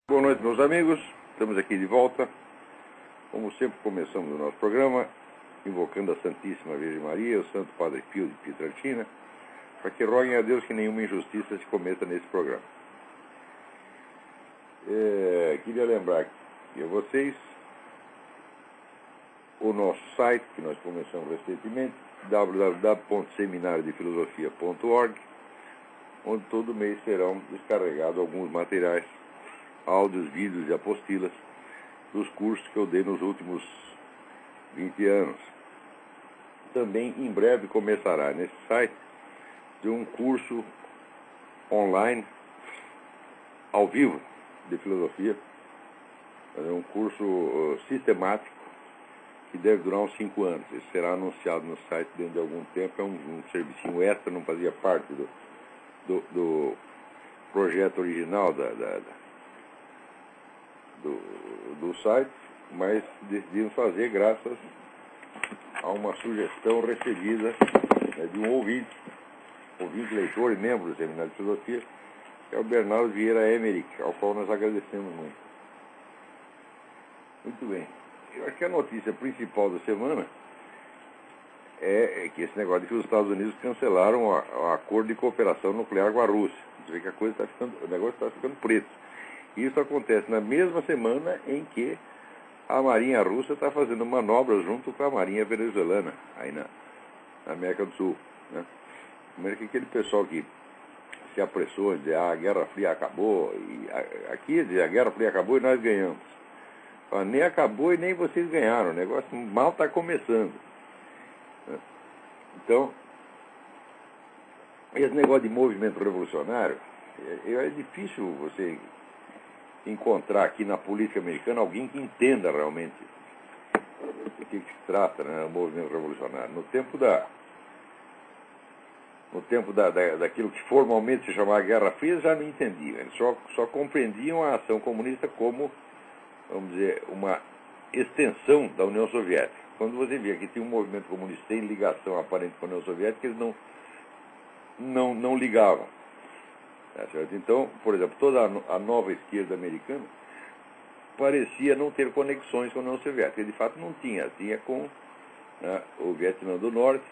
Boa noite, meus amigos. Estamos aqui de volta. Como sempre, começamos o nosso programa invocando a Santíssima Virgem Maria, o Santo Padre Pio de Pietrelcina, para que roguem a Deus que nenhuma injustiça se cometa nesse programa. Queria lembrar aqui a vocês o nosso site, que nós começamos recentemente, www.seminariodefilosofia.org, onde todo mês serão descarregados alguns materiais, áudios, vídeos e apostilas dos cursos que eu dei nos últimos 20 anos. Também em breve começará nesse site de um curso online ao vivo de filosofia, um curso sistemático que deve durar uns 5 anos. Isso será anunciado no site dentro de algum tempo. É um servicinho extra, não fazia parte do projeto original do site, mas decidimos fazer graças a uma sugestão recebida de um ouvinte leitor e membro do Seminário de Filosofia, que é o Bernardo Vieira Emerick, ao qual nós agradecemos muito. Muito bem. Eu acho que a notícia principal da semana é que esse negócio de que os Estados Unidos cancelaram o acordo de cooperação nuclear com a Rússia. Você vê que o negócio está ficando preto. Isso acontece na mesma semana em que a Marinha Russa está fazendo manobras junto com a Marinha Venezuelana, aí na América do Sul. Né? Primeiro que aquele pessoal que se apressou em dizer a Guerra Fria acabou, e aqui dizer a Guerra Fria acabou e nós ganhamos. Nem acabou e nem vocês ganharam, o negócio mal está começando. Né? Então, esse negócio de movimento revolucionário, é difícil você encontrar aqui na política americana alguém que entenda realmente do que se trata, né, o movimento revolucionário. No tempo daquilo que formalmente se chamava Guerra Fria, já não entendiam. Eles só compreendiam a ação comunista como, vamos dizer, uma extensão da União Soviética. Quando você via que tinha um movimento comunista em ligação aparente com a União Soviética, eles não ligavam. Então, por exemplo, toda a nova esquerda americana parecia não ter conexões com a União Soviética. De fato, não tinha. Tinha com o Vietnã do Norte,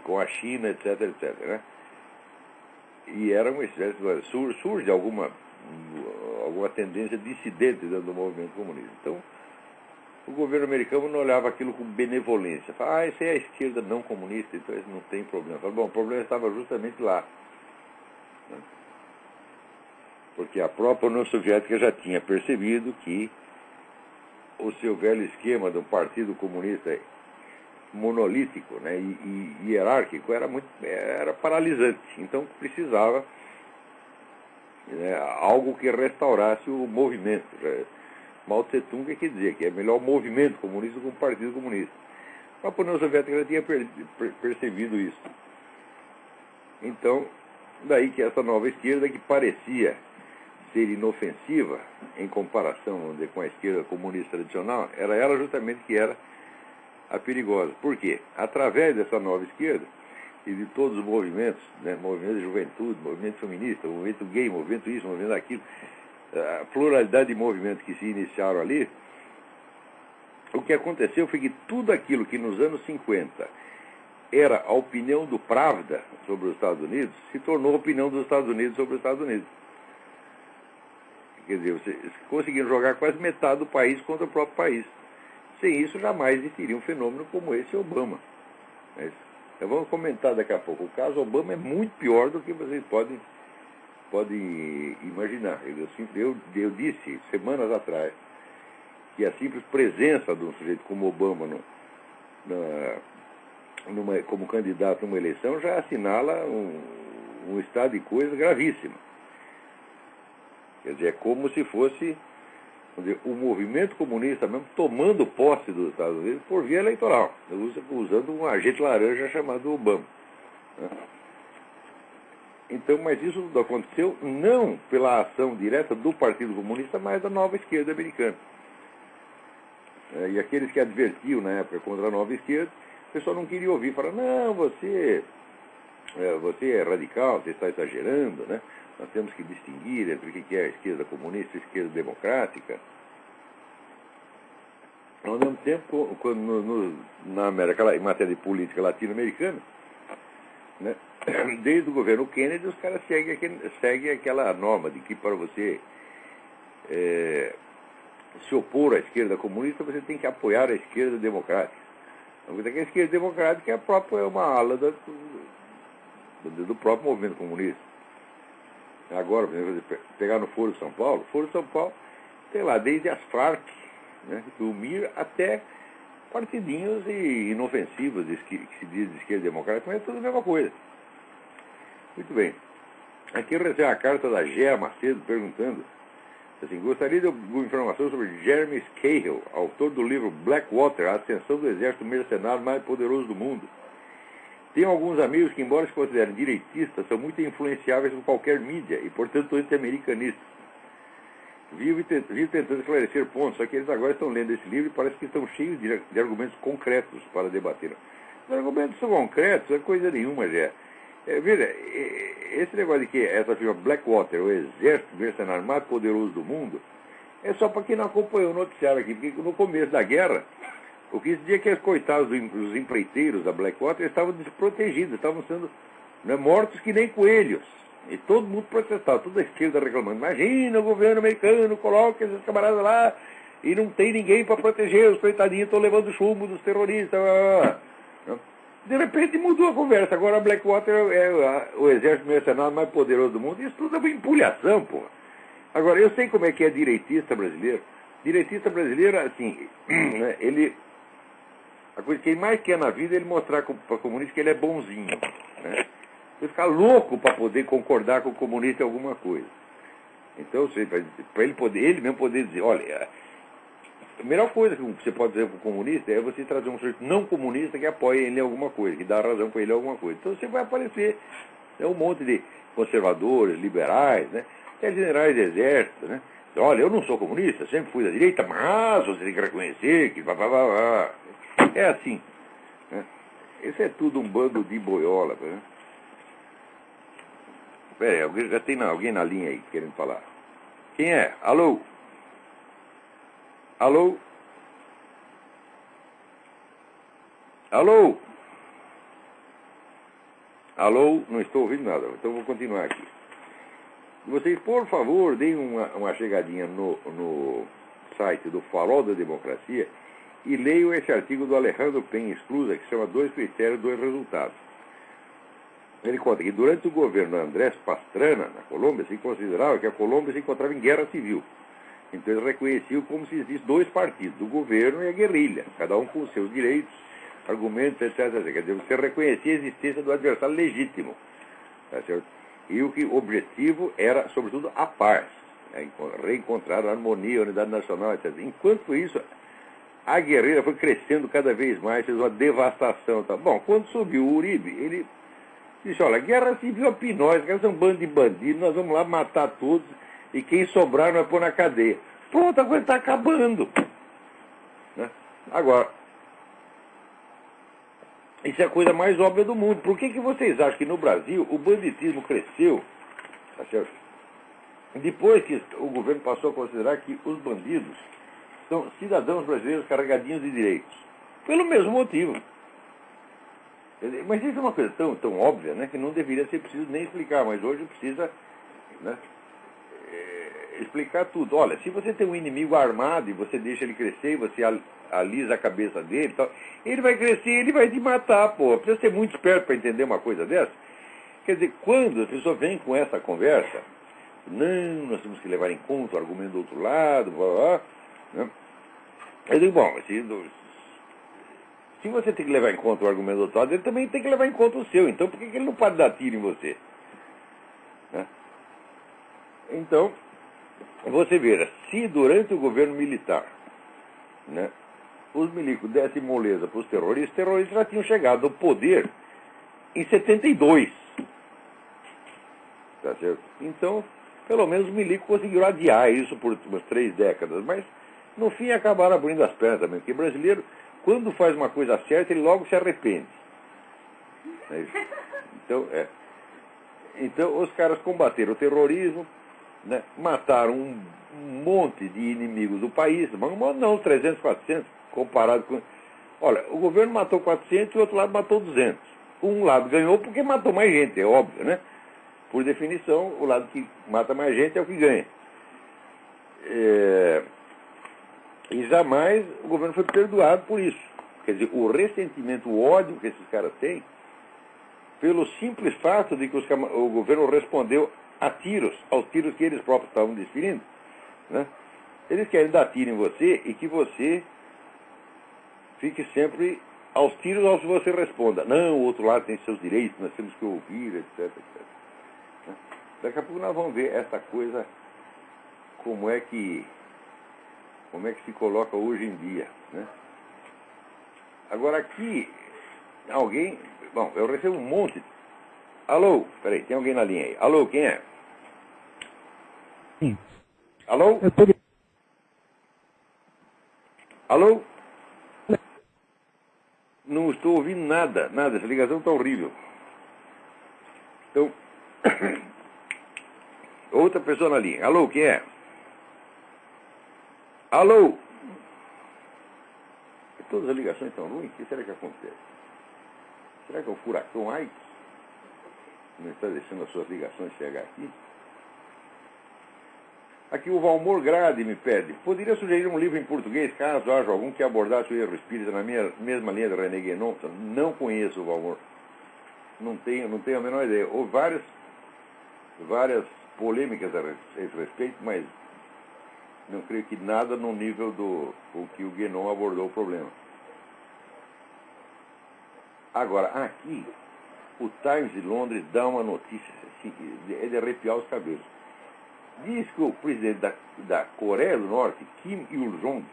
com a China, etc. Né? E era uma espécie surge alguma tendência dissidente dentro do movimento comunista. Então, o governo americano não olhava aquilo com benevolência. Falava, isso é a esquerda não comunista, então isso não tem problema. Falava, bom, o problema estava justamente lá. Porque a própria União Soviética já tinha percebido que o seu velho esquema de um partido comunista monolítico, né, e hierárquico era paralisante. Então precisava algo que restaurasse o movimento. Mao Tse-tung quer dizer que é melhor o movimento comunista do que o partido comunista. A União Soviética já tinha percebido isso. Então, daí que essa nova esquerda, que parecia ser inofensiva em comparação, vamos dizer, com a esquerda comunista tradicional, era ela justamente que era a perigosa. Por quê? Através dessa nova esquerda e de todos os movimentos, né, movimento de juventude, movimento feminista, movimento gay, movimento isso, movimento aquilo, a pluralidade de movimentos que se iniciaram ali, o que aconteceu foi que tudo aquilo que nos anos 50 era a opinião do Pravda sobre os Estados Unidos, se tornou a opinião dos Estados Unidos sobre os Estados Unidos. Quer dizer, vocês conseguiram jogar quase metade do país contra o próprio país. Sem isso, jamais existiria um fenômeno como esse Obama. Vamos comentar daqui a pouco. O caso Obama é muito pior do que vocês podem imaginar. Eu disse semanas atrás que a simples presença de um sujeito como Obama como candidato numa eleição já assinala um estado de coisas gravíssimo. Quer dizer, é como se fosse, vamos dizer, o movimento comunista mesmo tomando posse dos Estados Unidos por via eleitoral, usando um agente laranja chamado Obama. Né? Então, mas isso tudo aconteceu não pela ação direta do Partido Comunista, mas da nova esquerda americana. E aqueles que advertiam na época contra a nova esquerda, o pessoal não queria ouvir, falaram, não, você é radical, você está exagerando, né? Nós temos que distinguir entre o que é a esquerda comunista e a esquerda democrática. Ao mesmo tempo, quando na América, em matéria de política latino-americana, né, desde o governo Kennedy, os caras seguem aquela norma de que para você se opor à esquerda comunista, você tem que apoiar a esquerda democrática. A esquerda democrática é uma ala do próprio movimento comunista. Agora, por exemplo, pegar no Foro de São Paulo, tem lá desde as Farc, né, do MIR, até partidinhos inofensivos que se diz de esquerda democrática, mas é tudo a mesma coisa. Muito bem. Aqui eu recebi a carta da Gea Macedo perguntando assim: gostaria de alguma informação sobre Jeremy Scahill, autor do livro Blackwater, a ascensão do exército mercenário mais poderoso do mundo. Tenho alguns amigos que, embora se considerem direitistas, são muito influenciáveis por qualquer mídia e, portanto, anti-americanistas. Vivo tentando esclarecer pontos, só que eles agora estão lendo esse livro e parece que estão cheios de argumentos concretos para debater. Os argumentos são concretos, é coisa nenhuma, já. Veja, esse negócio de que essa firma Blackwater, o exército mercenário mais poderoso do mundo, é só para quem não acompanhou o noticiário aqui, porque no começo da guerra, o que se dizia que os coitados dos empreiteiros da Blackwater estavam desprotegidos, estavam sendo, né, mortos que nem coelhos. E todo mundo protestava, toda a esquerda reclamando. Imagina, o governo americano coloca esses camaradas lá e não tem ninguém para proteger, os coitadinhos estão levando chumbo dos terroristas. De repente mudou a conversa, agora a Blackwater é o exército mercenário mais poderoso do mundo. Isso tudo é uma empulhação, pô. Agora, eu sei como é que é direitista brasileiro. Direitista brasileiro, assim, né, a coisa que ele mais quer na vida é ele mostrar para o comunista que ele é bonzinho, né? Ele ficar louco para poder concordar com o comunista em alguma coisa. Então, para ele mesmo poder dizer, olha, a melhor coisa que você pode dizer para o comunista é você trazer um sujeito não comunista que apoie ele em alguma coisa, que dá razão para ele em alguma coisa. Então você vai aparecer um monte de conservadores, liberais, né, até generais de exército, né? Olha, eu não sou comunista, sempre fui da direita, mas você tem que reconhecer que... É assim, né? Isso é tudo um bando de boiola, né? Pera aí, já tem alguém na linha aí querendo falar. Quem é? Alô? Alô? Alô? Alô? Não estou ouvindo nada, então vou continuar aqui. Vocês, por favor, deem uma chegadinha no site do Farol da Democracia e leiam esse artigo do Alejandro Penha Esclusa, que chama Dois Critérios, Dois Resultados. Ele conta que durante o governo Andrés Pastrana, na Colômbia, se considerava que a Colômbia se encontrava em guerra civil. Então eles reconheciam como se existissem dois partidos, o governo e a guerrilha, cada um com os seus direitos, argumentos, etc. Quer dizer, você reconhecia a existência do adversário legítimo. Tá certo? E o objetivo era, sobretudo, a paz, né? Reencontrar a harmonia, a unidade nacional, etc. Enquanto isso, a guerrilha foi crescendo cada vez mais, fez uma devastação. Tá? Bom, quando subiu o Uribe, ele disse, olha, guerra civil é pinóis, que são um bando de bandidos, nós vamos lá matar todos e quem sobrar nós pôr na cadeia. Pronto, a coisa está acabando. Né? Agora, isso é a coisa mais óbvia do mundo. Por que vocês acham que no Brasil o banditismo cresceu? Tá certo? Depois que o governo passou a considerar que os bandidos são cidadãos brasileiros carregadinhos de direitos. Pelo mesmo motivo. Mas isso é uma coisa tão óbvia, né, que não deveria ser preciso nem explicar, mas hoje precisa, né, explicar tudo. Olha, se você tem um inimigo armado e você deixa ele crescer e você alisa a cabeça dele, tal, ele vai crescer, ele vai te matar, pô. Precisa ser muito esperto para entender uma coisa dessa. Quer dizer, quando a pessoa vem com essa conversa, não, nós temos que levar em conta o argumento do outro lado, blá, blá, né? Eu digo, bom, se você tem que levar em conta o argumento do outro lado, ele também tem que levar em conta o seu. Então, por que ele não pode dar tiro em você? Né? Então, você veja, se durante o governo militar, né, os milicos dessem moleza para os terroristas já tinham chegado ao poder em 72. Tá certo? Então, pelo menos os milicos conseguiram adiar isso por umas 3 décadas, mas no fim acabaram abrindo as pernas também, porque brasileiro, quando faz uma coisa certa, ele logo se arrepende. Então, Então, os caras combateram o terrorismo, né? Mataram um monte de inimigos do país, mas não 300, 400, comparado com... Olha, o governo matou 400 e o outro lado matou 200. Um lado ganhou porque matou mais gente, é óbvio, né? Por definição, o lado que mata mais gente é o que ganha. E jamais o governo foi perdoado por isso. Quer dizer, o ressentimento, o ódio que esses caras têm, pelo simples fato de que o governo respondeu a tiros, aos tiros que eles próprios estavam desferindo, né? Eles querem dar tiro em você e que você fique sempre aos tiros aos que você responda. Não, o outro lado tem seus direitos, nós temos que ouvir, etc, etc. Daqui a pouco nós vamos ver essa coisa, como é que se coloca hoje em dia, né? Agora aqui, alguém... Bom, eu recebo um monte... Alô? Peraí, tem alguém na linha aí. Alô, quem é? Sim. Alô? Eu tô... Alô? Não estou ouvindo nada, nada. Essa ligação está horrível. Então... Outra pessoa na linha. Alô, quem é? Alô? Todas as ligações estão ruins? O que será que acontece? Será que é o furacão Ike não está deixando as suas ligações chegar aqui? Aqui o Valmor Grade me pede: poderia sugerir um livro em português, caso haja algum que abordasse o erro espírita na mesma linha de René Guénon? Não conheço o Valmor. Não tenho a menor ideia. Houve várias polêmicas a esse respeito, mas não creio que nada no nível com que o Guénon abordou o problema. Agora, aqui, o Times de Londres dá uma notícia, assim, é de arrepiar os cabelos. Diz que o presidente da Coreia do Norte, Kim Il-jong,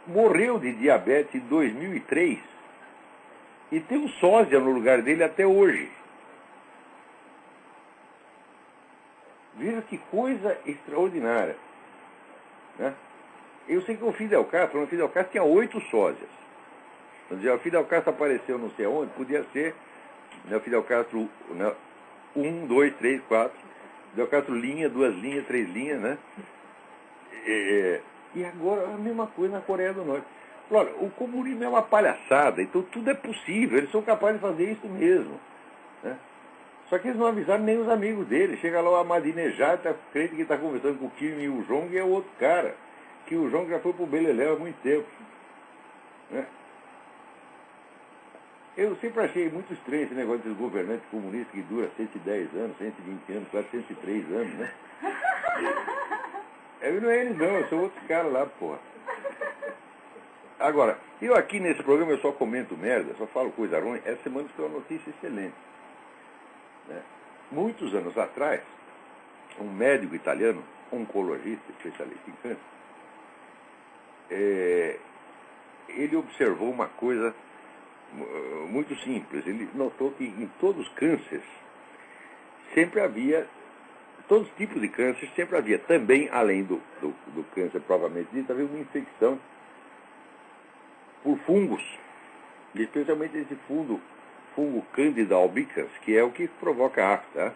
morreu de diabetes em 2003 e tem um sósia no lugar dele até hoje. Veja que coisa extraordinária, né? Eu sei que o Fidel Castro tinha 8 sósias. Quer dizer, o Fidel Castro apareceu não sei onde, podia ser, né, o Fidel Castro, né, 1, 2, 3, 4, Fidel Castro linha, 2 linhas, 3 linhas, né? E agora a mesma coisa na Coreia do Norte. Olha, o comunismo é uma palhaçada, então tudo é possível, eles são capazes de fazer isso mesmo, né? Só que eles não avisaram nem os amigos dele. Chega lá o Ahmadinejad, crente que está conversando com o Kim Il-jong e é outro cara. Que o Jong já foi pro Beleléu há muito tempo, né? Eu sempre achei muito estranho esse negócio dos governantes comunistas que dura 110 anos, 120 anos, quase 103 anos, né? Não é eles não, são outros caras lá, porra. Agora, eu aqui nesse programa eu só comento merda, só falo coisa ruim. Essa semana foi uma notícia excelente, né? Muitos anos atrás, um médico italiano, oncologista, especialista em câncer, ele observou uma coisa muito simples. Ele notou que em todos os cânceres sempre havia, todos os tipos de câncer sempre havia também, além do câncer propriamente dito, havia uma infecção por fungos, especialmente esse fungo Candida albicans, que é o que provoca afta, tá?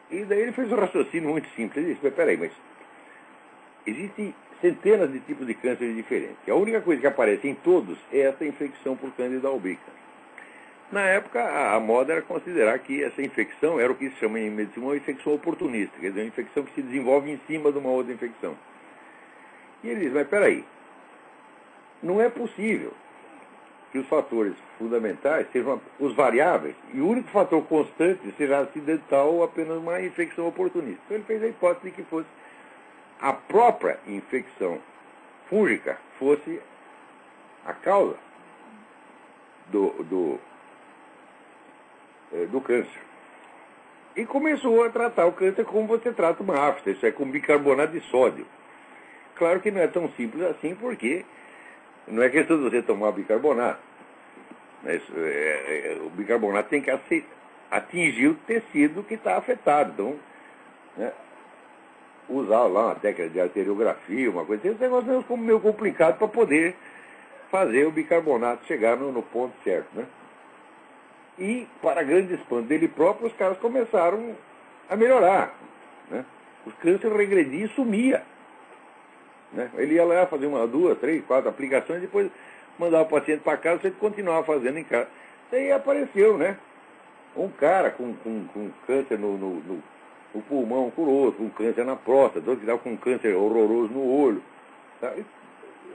E daí ele fez um raciocínio muito simples. Ele disse: mas peraí, mas existem centenas de tipos de câncer diferentes. A única coisa que aparece em todos é essa infecção por Candida albicans. Na época, a moda era considerar que essa infecção era o que se chama em medicina uma infecção oportunista, quer dizer, uma infecção que se desenvolve em cima de uma outra infecção. E ele diz: mas peraí, não é possível que os fatores fundamentais sejam os variáveis e o único fator constante seja acidental ou apenas uma infecção oportunista. Então ele fez a hipótese de que fosse a própria infecção fúngica fosse a causa do câncer. E começou a tratar o câncer como você trata uma afta, isso é, com bicarbonato de sódio. Claro que não é tão simples assim, porque não é questão de você tomar bicarbonato. Mas, o bicarbonato tem que atingir o tecido que está afetado. Então, né, usar lá uma técnica de arteriografia, uma coisa assim, esse negócio é meio complicado para poder fazer o bicarbonato chegar no ponto certo, né? E, para grande espanto dele próprio, os caras começaram a melhorar, né? O câncer regredia e sumia, né? Ele ia lá fazer 1, 2, 3, 4 aplicações, depois mandava o paciente para casa, você continuava fazendo em casa. Daí apareceu, né? Um cara com câncer no pulmão curou, com câncer na próstata, outro que estava com câncer horroroso no olho. Tá?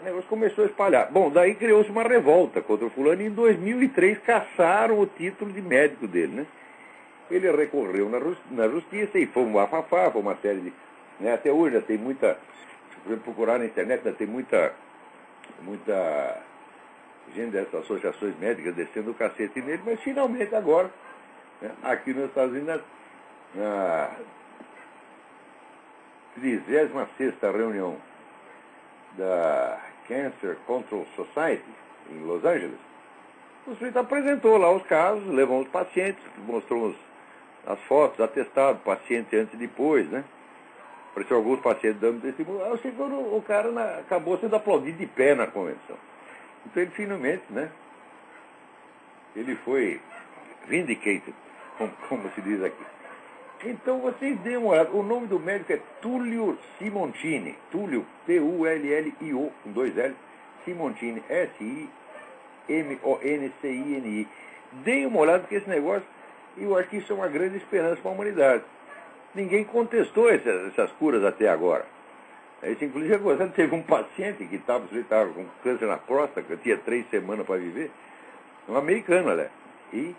O negócio começou a espalhar. Bom, daí criou-se uma revolta contra o fulano e em 2003 cassaram o título de médico dele, né? Ele recorreu na justiça e foi um bafafá, foi uma série de... Né, até hoje já tem muita... Se você procurar na internet, já tem muita gente dessas associações médicas descendo o cacete nele, mas finalmente agora, né, aqui nos Estados Unidos, na 36ª reunião da Cancer Control Society, em Los Angeles, o sujeito apresentou lá os casos, levou os pacientes, mostrou as fotos, atestado, paciente antes e depois, né? Apareceu alguns pacientes dando testemunho. Eu sei que o cara acabou sendo aplaudido de pé na convenção. Então ele finalmente, né? Ele foi vindicated, como se diz aqui. Então vocês deem uma olhada. O nome do médico é Tullio Simoncini. Tullio, Tullio, com 2 L, Simoncini, Simoncini. Deem uma olhada, porque esse negócio, eu acho que isso é uma grande esperança para a humanidade. Ninguém contestou essas curas até agora. Isso, inclusive, agora teve um paciente que estava com câncer na próstata, que tinha 3 semanas para viver, um americano, né? E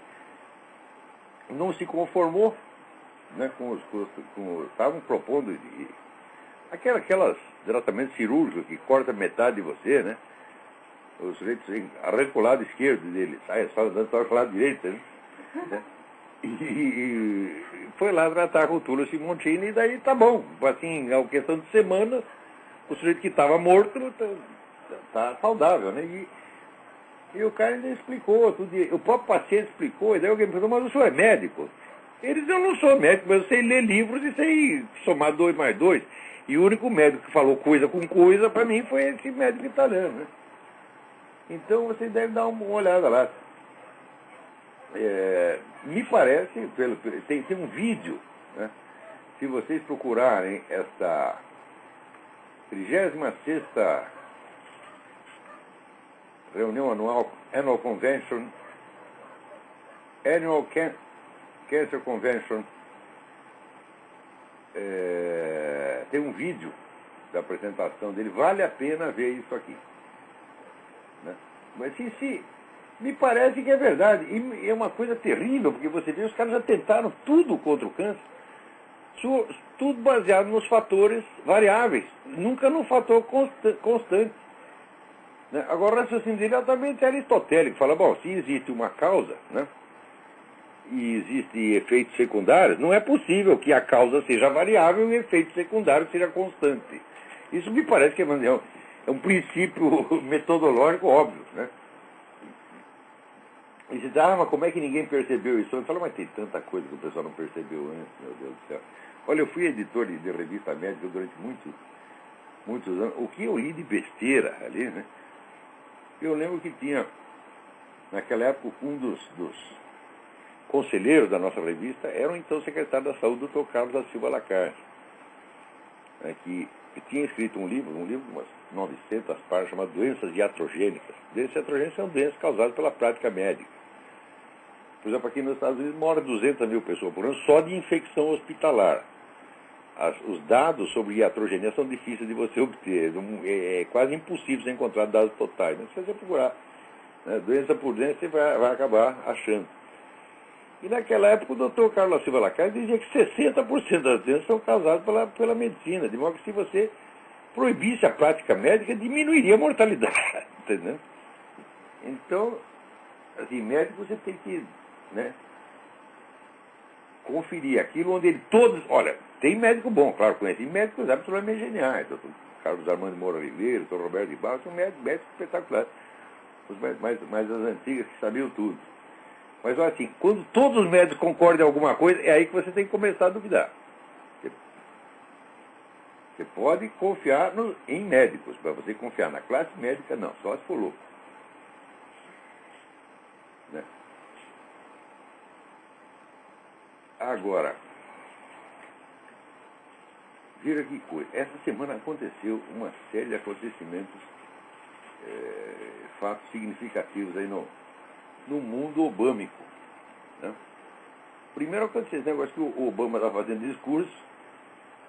não se conformou, né, estavam propondo aquelas tratamentos cirúrgicos que corta metade de você, né? O sujeito arranca o lado esquerdo dele, sai só andando para o lado direito, né? E foi lá tratar com o Tullio Simoncini e daí tá bom. Assim, a questão de semanas, o sujeito que estava morto tá saudável, né? E o cara ainda explicou, o próprio paciente explicou, e daí alguém me perguntou, mas o senhor é médico? Ele disse, eu não sou médico, mas eu sei ler livros e sei somar 2 mais 2. E o único médico que falou coisa com coisa, para mim, foi esse médico italiano, né? Então, vocês devem dar uma olhada lá. Me parece, tem um vídeo, né? Se vocês procurarem esta 36ª reunião anual, Annual Convention, Annual Cancer Convention, tem um vídeo da apresentação dele, vale a pena ver isso aqui, né? Mas se me parece que é verdade, e é uma coisa terrível, porque você vê, os caras já tentaram tudo contra o câncer, tudo baseado nos fatores variáveis, nunca no fator constante. Né? Agora, o raciocínio dele é altamente aristotélico, fala, bom, se existe uma causa, né, e existem efeitos secundários, não é possível que a causa seja variável e o efeito secundário seja constante. Isso me parece que é um princípio metodológico óbvio, né? E você diz, mas como é que ninguém percebeu isso? Eu falo, mas tem tanta coisa que o pessoal não percebeu antes, meu Deus do céu. Olha, eu fui editor de revista médica durante muitos anos. O que eu li de besteira ali, né? Eu lembro que tinha, naquela época, um dos conselheiros da nossa revista era o então secretário da Saúde, Dr. Carlos da Silva Lacarce, né, que tinha escrito um livro, umas 900 páginas, chamado Doenças Iatrogênicas. Doenças iatrogênicas são doenças causadas pela prática médica. Por exemplo, aqui nos Estados Unidos mora 200 mil pessoas por ano só de infecção hospitalar. Os dados sobre iatrogenia são difíceis de você obter. É quase impossível você encontrar dados totais. Mas se você procurar, né, doença por doença, você vai acabar achando. E naquela época o Dr. Carlos Silva Lacarce dizia que 60% das doenças são causadas pela medicina. De modo que se você proibisse a prática médica, diminuiria a mortalidade. Entendeu? Então, assim, médico você tem que, né, conferir aquilo onde ele todos... Olha, tem médico bom, claro, conheci médicos absolutamente geniais. Dr. Carlos Armando Moura Oliveira, Dr. Roberto de Barros, são médicos espetaculares. Os mais as antigas que sabiam tudo. Mas olha assim, quando todos os médicos concordam em alguma coisa, é aí que você tem que começar a duvidar. Você pode confiar em médicos, para você confiar na classe médica, não, só se for louco. Né? Agora, veja que coisa. Essa semana aconteceu uma série de acontecimentos, fatos significativos aí no mundo obâmico. Né? Primeiro aconteceu esse negócio que o Obama estava fazendo discurso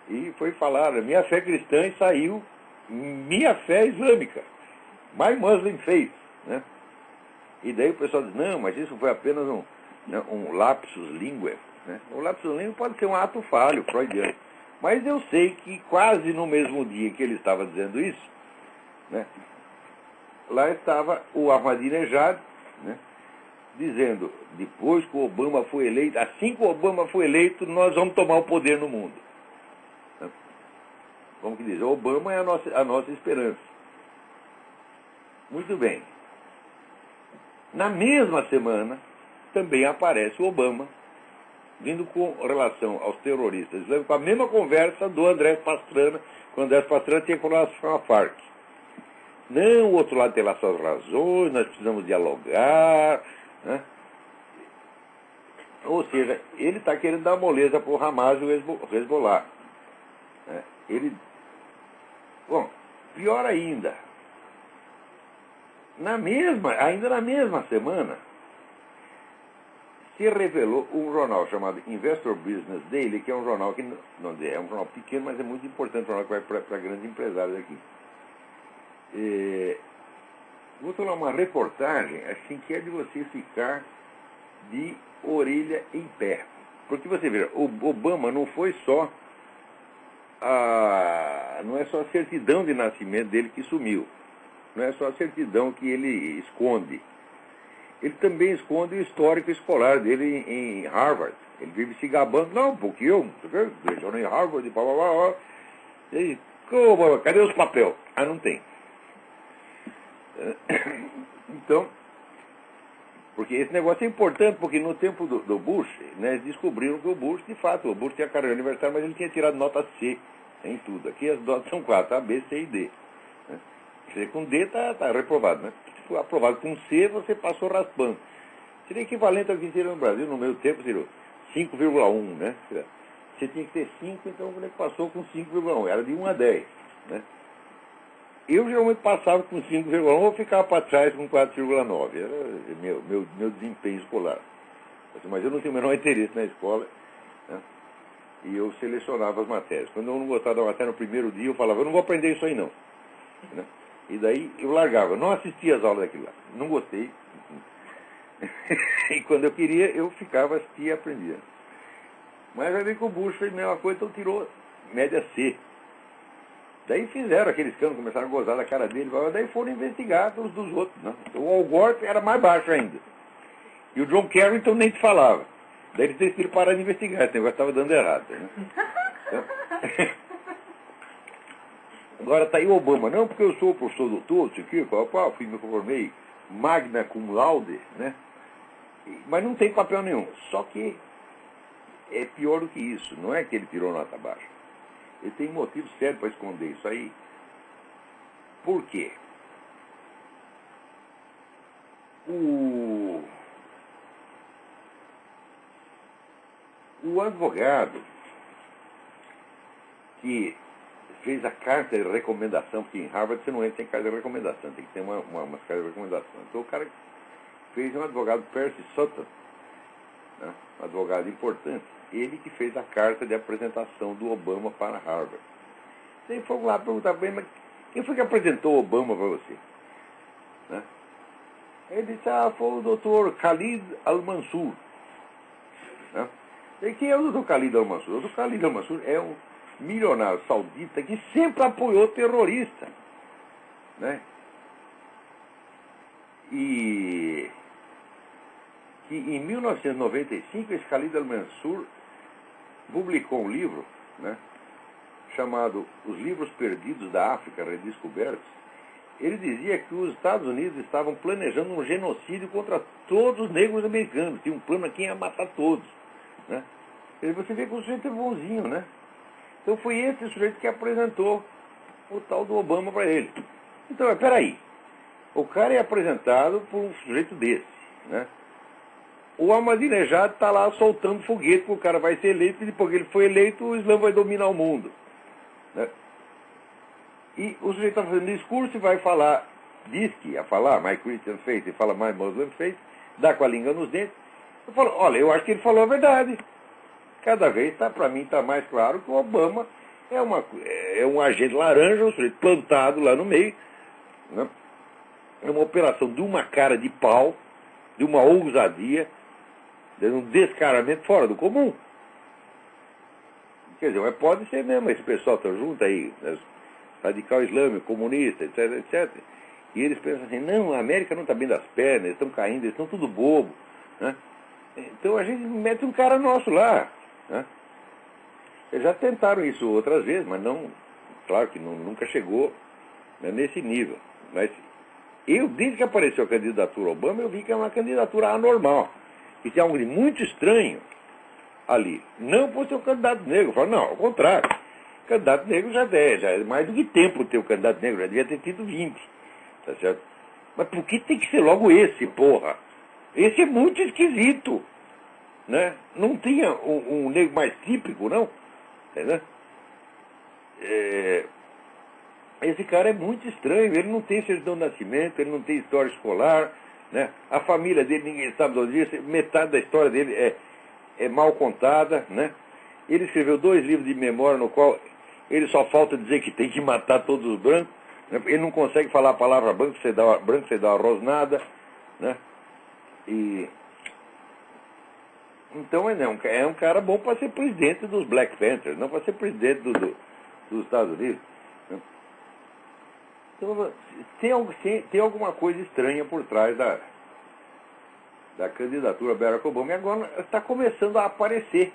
e foi falar, minha fé cristã, e saiu minha fé islâmica. My Muslim faith. Né? E daí o pessoal diz, não, mas isso foi apenas um lapsus linguae. Né? O lapsus linguae pode ser um ato falho, freudiano. Mas eu sei que quase no mesmo dia que ele estava dizendo isso, né, lá estava o Ahmadinejad, né, dizendo, depois que o Obama foi eleito, assim que o Obama foi eleito, nós vamos tomar o poder no mundo. Né? Como que diz, o Obama é a nossa esperança. Muito bem. Na mesma semana, também aparece o Obama, vindo com relação aos terroristas islâmicos, com a mesma conversa do André Pastrana, quando André Pastrana tinha que falar com a Farc. Não, o outro lado tem lá suas razões, nós precisamos dialogar. Né? Ou seja, ele está querendo dar moleza para o Hamas e o Hezbollah. Né? Bom, pior ainda, ainda na mesma semana, se revelou um jornal chamado Investor Business Daily, que é um jornal que não é um jornal pequeno, mas é muito importante, um jornal que vai para grandes empresários aqui. Vou falar uma reportagem assim que é de você ficar de orelha em pé. Porque você vê, o Obama não foi só não é só a certidão de nascimento dele que sumiu. Não é só a certidão que ele esconde. Ele também esconde o histórico escolar dele em Harvard. Ele vive se gabando, não, porque eu em Harvard, blá, blá, blá. E aí, cadê os papéis? Ah, não tem. Então, porque esse negócio é importante, porque no tempo do Bush, né, descobriram que o Bush tinha carreira universitária, mas ele tinha tirado nota C em tudo. Aqui as notas são 4, A, B, C e D. Né? Se com D tá reprovado, né? Se for aprovado com C, você passou raspando. Seria equivalente ao que seria no Brasil, no meu tempo, seria 5,1, né? Você tinha que ter 5, então ele passou com 5,1. Era de 1 a 10, né? Eu geralmente passava com 5,1 ou ficava para trás com 4,9. Era meu desempenho escolar. Mas eu não tinha o menor interesse na escola, né? E eu selecionava as matérias. Quando eu não gostava da matéria no primeiro dia, eu falava, eu não vou aprender isso aí não. Né? E daí eu largava, não assistia às aulas daquilo lá. Não gostei. E quando eu queria, eu ficava, assistia e aprendia. Mas aí veio com o Bush, fez a mesma coisa, então tirou média C. Daí fizeram aqueles canos, começaram a gozar da cara dele, daí foram investigar pelos dos outros. Né? O Al Gore era mais baixo ainda. E o John Kerry, então, nem te falava. Daí eles decidiram parar de investigar, esse negócio estava dando errado. Né? Então, agora está aí o Obama, não porque eu sou professor doutor, isso aqui, me formei magna cum laude, né? Mas não tem papel nenhum. Só que é pior do que isso, não é que ele tirou nota baixa. Ele tem motivo sério para esconder isso aí. Por quê? O advogado que fez a carta de recomendação, porque em Harvard você não entra sem carta de recomendação, tem que ter uma carta de recomendação. Então o cara fez um advogado, Percy Sutton, né, um advogado importante, ele que fez a carta de apresentação do Obama para Harvard. Então foram lá perguntar para ele, mas quem foi que apresentou o Obama para você? Né? Ele disse, foi o doutor Khalid Al-Mansur. Né? E quem é o doutor Khalid Al-Mansur? O doutor Khalid Al-Mansur é um milionário saudita que sempre apoiou terrorista. Né? E que em 1995 esse Khalid Al-Mansur publicou um livro, né, chamado Os Livros Perdidos da África Redescobertos. Ele dizia que os Estados Unidos estavam planejando um genocídio contra todos os negros americanos. Tinha um plano aqui ia matar todos. Né? E você vê que o sujeito é bonzinho, né? Então foi esse sujeito que apresentou o tal do Obama para ele. Então, peraí. O cara é apresentado por um sujeito desse, né? o Ahmadinejad está lá soltando foguete, porque o cara vai ser eleito, e depois que ele foi eleito, o Islã vai dominar o mundo. Né? E o sujeito está fazendo discurso e vai falar, diz que ia falar, My Christian Faith, e fala My Muslim Faith, dá com a língua nos dentes. Eu falo, olha, eu acho que ele falou a verdade. Cada vez, para mim, está mais claro que o Obama é um agente laranja, um sujeito plantado lá no meio. Né? É uma operação de uma cara de pau, de uma ousadia, de um descaramento fora do comum. Quer dizer, mas pode ser mesmo, esse pessoal está junto aí, né? Radical islâmico, comunista, etc, etc. E eles pensam assim, não, a América não está bem das pernas, eles estão caindo, eles estão tudo bobo. Né? Então a gente mete um cara nosso lá. Né? Eles já tentaram isso outras vezes, mas não, claro que nunca chegou, né, nesse nível. Mas eu, desde que apareceu a candidatura Obama, eu vi que é uma candidatura anormal. E tem algo de muito estranho ali. Não por ser um candidato negro. Eu falo, não, ao contrário. O candidato negro já é mais do que tempo ter o candidato negro. Já devia ter tido 20. Tá certo? Mas por que tem que ser logo esse, porra? Esse é muito esquisito. Né? Não tinha um negro mais típico, não? Entendeu? Esse cara é muito estranho. Ele não tem certidão de nascimento, ele não tem história escolar. Né? A família dele, ninguém sabe onde é. Metade da história dele é mal contada. Né? Ele escreveu 2 livros de memória no qual ele só falta dizer que tem que matar todos os brancos. Né? Ele não consegue falar a palavra branco, você dá uma rosnada. Né? Então é um cara bom para ser presidente dos Black Panthers, não para ser presidente dos Estados Unidos. Né? Então tem alguma coisa estranha por trás da candidatura Barack Obama, e agora está começando a aparecer.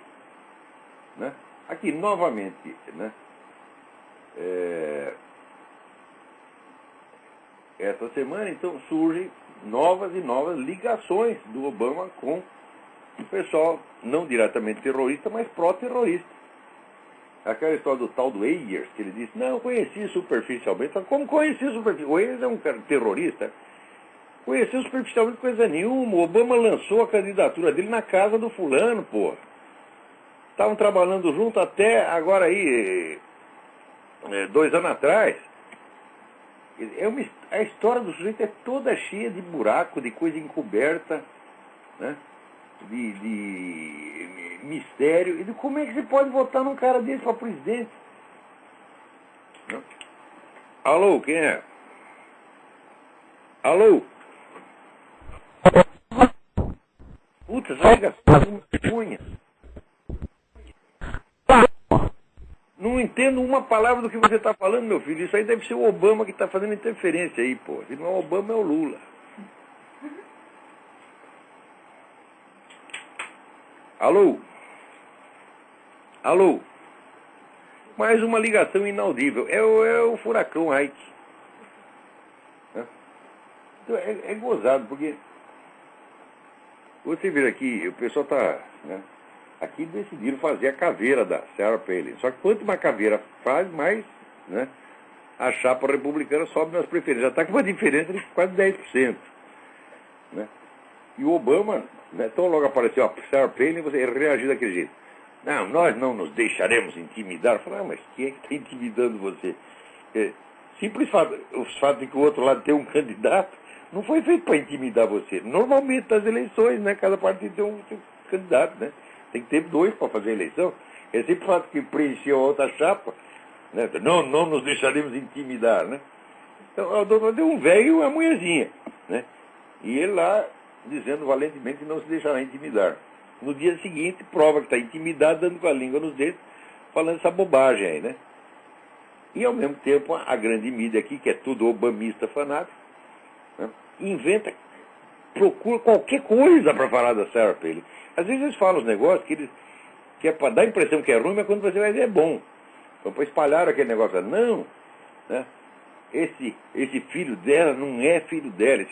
Né? Aqui, novamente, né? Essa semana, então, surgem novas e novas ligações do Obama com o pessoal, não diretamente terrorista, mas pró-terrorista. Aquela história do tal do Ayers, que ele disse, não, eu conheci superficialmente. Como conheci superficialmente? O Ayers é um cara terrorista. Conheci superficialmente coisa nenhuma. O Obama lançou a candidatura dele na casa do fulano, porra. Estavam trabalhando junto até agora aí, 2 anos atrás. A história do sujeito é toda cheia de buraco, de coisa encoberta, né? De mistério. E de como é que você pode votar num cara desse para presidente? Não? Alô, quem é? Alô? Puta, essa ligação é uma vergonha. Não entendo uma palavra do que você está falando, meu filho. Isso aí deve ser o Obama que está fazendo interferência aí, pô. Se não é o Obama, é o Lula. Alô? Alô? Mais uma ligação inaudível. É o furacão Ike. Né? Então, é gozado, porque você vê aqui, o pessoal está... Né? Aqui decidiram fazer a caveira da Sarah Palin. Só que quanto mais caveira faz, mais, né, a chapa republicana sobe nas preferências. Já está com uma diferença de quase 10%. Né? E o Obama, né, tão logo apareceu a Sarah Palin, ele reagiu daquele jeito. Não, nós não nos deixaremos intimidar. Eu falei, mas quem é que está intimidando você? Simples fato, o fato de que o outro lado tem um candidato não foi feito para intimidar você. Normalmente nas eleições, né, cada partido tem um candidato, né? Tem que ter 2 para fazer a eleição. É sempre o fato que preencheu a outra chapa. Né? Não nos deixaremos intimidar. Né? Então, deu um velho e uma mulherzinha. Né? E ele lá, dizendo valentemente que não se deixará intimidar. No dia seguinte, prova que está intimidado, dando com a língua nos dedos, falando essa bobagem aí. Né? E, ao mesmo tempo, a grande mídia aqui, que é tudo obamista fanático, né? Procura qualquer coisa para falar da Sarah Palin. Às vezes eles falam os negócios que é para dar a impressão que é ruim, mas quando você vai ver é bom. Então, para espalhar aquele negócio, não, né? Esse filho dela não é filho dela,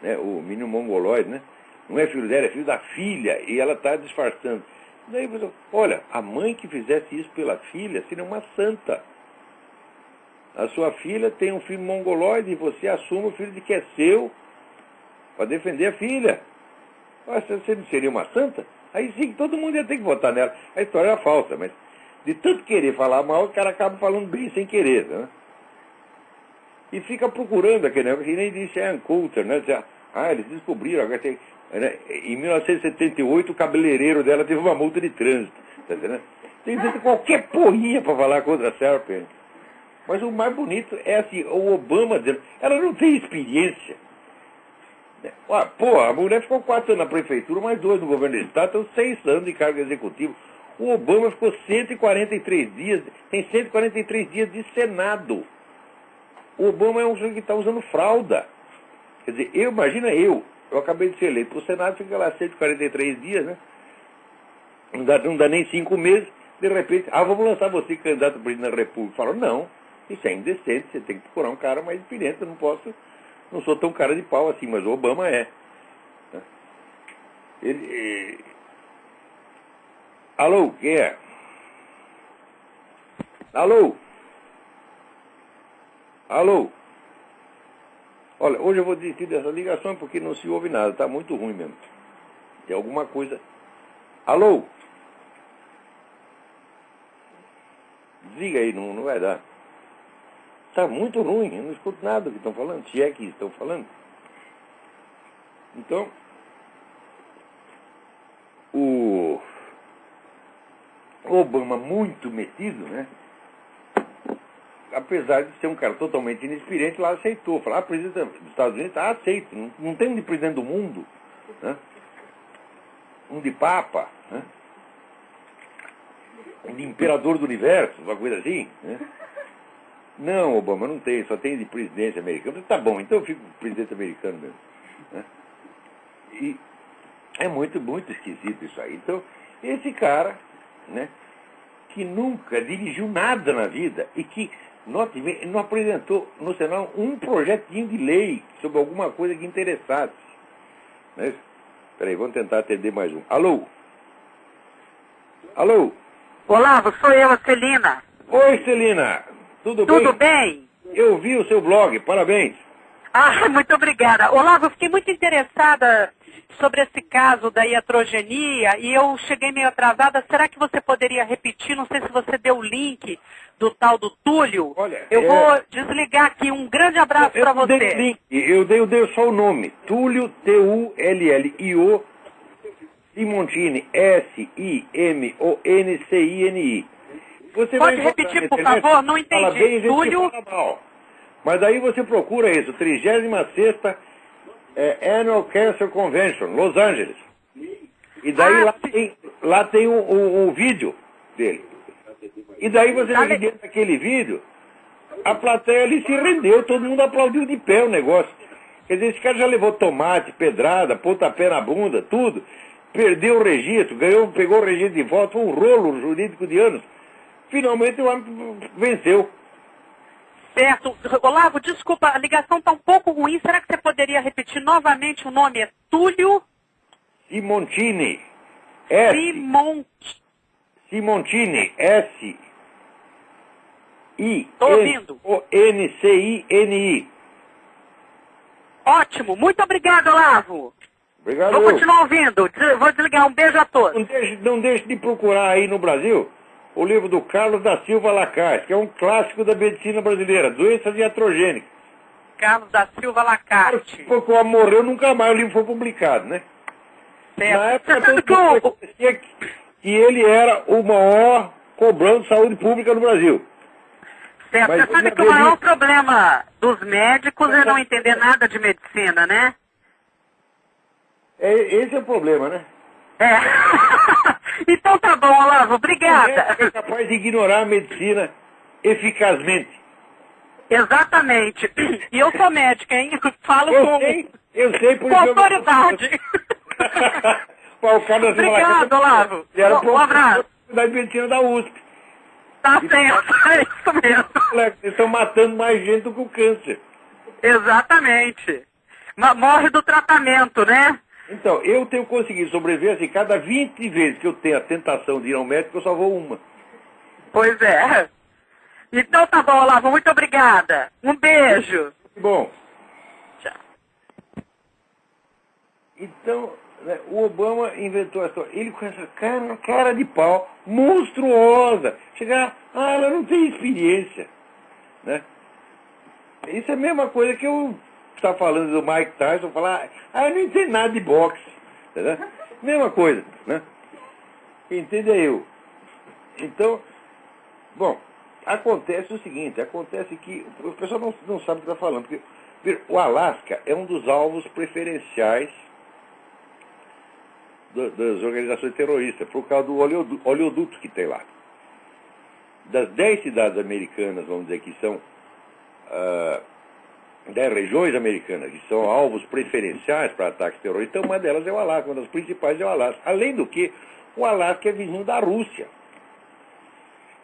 né, o menino mongoloide, né? Não é filho dela, é filho da filha, e ela está disfarçando. Daí você, olha, a mãe que fizesse isso pela filha seria uma santa. A sua filha tem um filho mongoloide e você assume o filho de que é seu para defender a filha. Você não seria uma santa? Aí sim, todo mundo ia ter que votar nela. A história era falsa, mas de tanto querer falar mal, o cara acaba falando bem sem querer, né? E fica procurando aquele negócio, que nem disse Ann Coulter, né? Eles descobriram, agora tem... Em 1978, o cabeleireiro dela teve uma multa de trânsito. Tá entendendo? Tem qualquer porrinha para falar contra a Serpent. Mas o mais bonito é assim, o Obama dizendo, ela não tem experiência. A mulher ficou 4 anos na prefeitura, mais 2 no governo do estado, então 6 anos de cargo executivo. O Obama ficou 143 dias, tem 143 dias de Senado. O Obama é um sujeito que está usando fralda. Quer dizer, imagina eu acabei de ser eleito para o Senado, fica lá 143 dias, né? Não dá nem 5 meses, de repente, vamos lançar você candidato a presidente da República. Falaram, não, isso é indecente, você tem que procurar um cara mais experiente, eu não sou tão cara de pau assim, mas o Obama é. Alô, quem é? Alô? Alô? Olha, hoje eu vou desistir dessa ligação porque não se ouve nada, está muito ruim mesmo. Tem alguma coisa... Alô? Desliga aí, não vai dar. Está muito ruim, eu não escuto nada do que estão falando, se é que estão falando. Então, o Obama muito metido, né? Apesar de ser um cara totalmente inexperiente, lá aceitou. Falou, presidente dos Estados Unidos, aceito. Não tem um de presidente do mundo, né? Um de papa, né? Um de imperador do universo, uma coisa assim, né? Não, Obama, não tem, só tem de presidência americana. Tá bom, então eu fico presidente americano mesmo, né? E é muito, muito esquisito isso aí. Então, esse cara, né, que nunca dirigiu nada na vida e que não apresentou no Senado um projetinho de lei sobre alguma coisa que interessasse. Né? Peraí, vamos tentar atender mais um. Alô? Alô? Olavo, sou eu, a Celina. Oi, Celina. Tudo bem? Tudo bem? Eu vi o seu blog, parabéns. Muito obrigada. Olavo, eu fiquei muito interessada sobre esse caso da iatrogenia e eu cheguei meio atrasada. Será que você poderia repetir? Não sei se você deu o link do tal do Túlio. Olha, eu vou desligar aqui. Um grande abraço para você. Eu dei só o nome. Túlio, Tullio, Simoncini, Simoncini. Você pode repetir, por favor? Não entendi. Túlio... Mas daí você procura isso, 36ª Annual Cancer Convention, Los Angeles. E daí lá tem um vídeo dele. E daí você vê que dentro daquele vídeo, a plateia ali se rendeu, todo mundo aplaudiu de pé o negócio. Quer dizer, esse cara já levou tomate, pedrada, pontapé na bunda, tudo. Perdeu o registro, pegou o registro de volta, foi um rolo jurídico de anos. Finalmente o homem venceu. Certo. Olavo, desculpa, a ligação está um pouco ruim. Será que você poderia repetir novamente o nome? É Túlio? Simoncini. Simoncini. S-I-M-O-N-C-I-N-I. Ótimo. Muito obrigado, Olavo. Obrigado. Vou continuar ouvindo. Vou desligar. Um beijo a todos. Não deixe de procurar aí no Brasil o livro do Carlos da Silva Lacarte, que é um clássico da medicina brasileira, doenças iatrogênicas. Carlos da Silva Lacarte. Porque o homem morreu, nunca mais o livro foi publicado, né? Certo. Na época todo mundo conhecia que ele era o maior cobrão de saúde pública no Brasil. Certo. Mas você sabe que o maior problema dos médicos é não entender nada de medicina, né? Esse é o problema, né? Então tá bom, Olavo, obrigada. É capaz de ignorar a medicina eficazmente. Exatamente. E eu sou médica, hein? Falo eu sei por com autoridade. Obrigado, Olavo. Um abraço. Da medicina da USP. Tá certo, é isso mesmo. Eles estão matando mais gente do que o câncer. Exatamente. Morre do tratamento, né? Então, eu tenho conseguido sobreviver assim, cada 20 vezes que eu tenho a tentação de ir ao médico, eu só vou uma. Pois é. Então tá bom, Olavo, muito obrigada. Um beijo. Bom. Tchau. Então, né, o Obama inventou essa... Ele com essa cara de pau monstruosa. Chegar, ela não tem experiência. Né? Isso é a mesma coisa que eu estar falando do Mike Tyson, falar, eu não entendo nada de boxe. Né? Mesma coisa, né? Entenda eu. Então, bom, acontece o seguinte, acontece que o pessoal não sabe o que está falando, porque o Alasca é um dos alvos preferenciais das organizações terroristas, por causa do oleoduto que tem lá. Das 10 cidades americanas, vamos dizer, que são 10 regiões americanas, que são alvos preferenciais para ataques terroristas, uma delas é o Alasca, uma das principais é o Alasca. Além do que, o Alasca é vizinho da Rússia.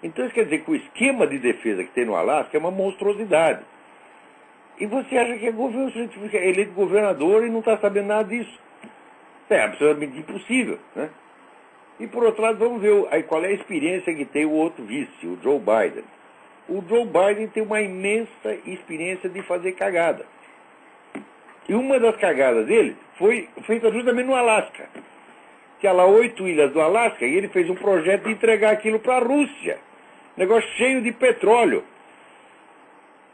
Então isso quer dizer que o esquema de defesa que tem no Alasca é uma monstruosidade. E você acha que é eleito governador e não está sabendo nada disso. É absolutamente impossível, né? E por outro lado, vamos ver aí qual é a experiência que tem o outro vice, o Joe Biden. O Joe Biden tem uma imensa experiência de fazer cagada. E uma das cagadas dele foi feita justamente no Alasca. Que há lá 8 ilhas do Alasca, e ele fez um projeto de entregar aquilo para a Rússia. Negócio cheio de petróleo.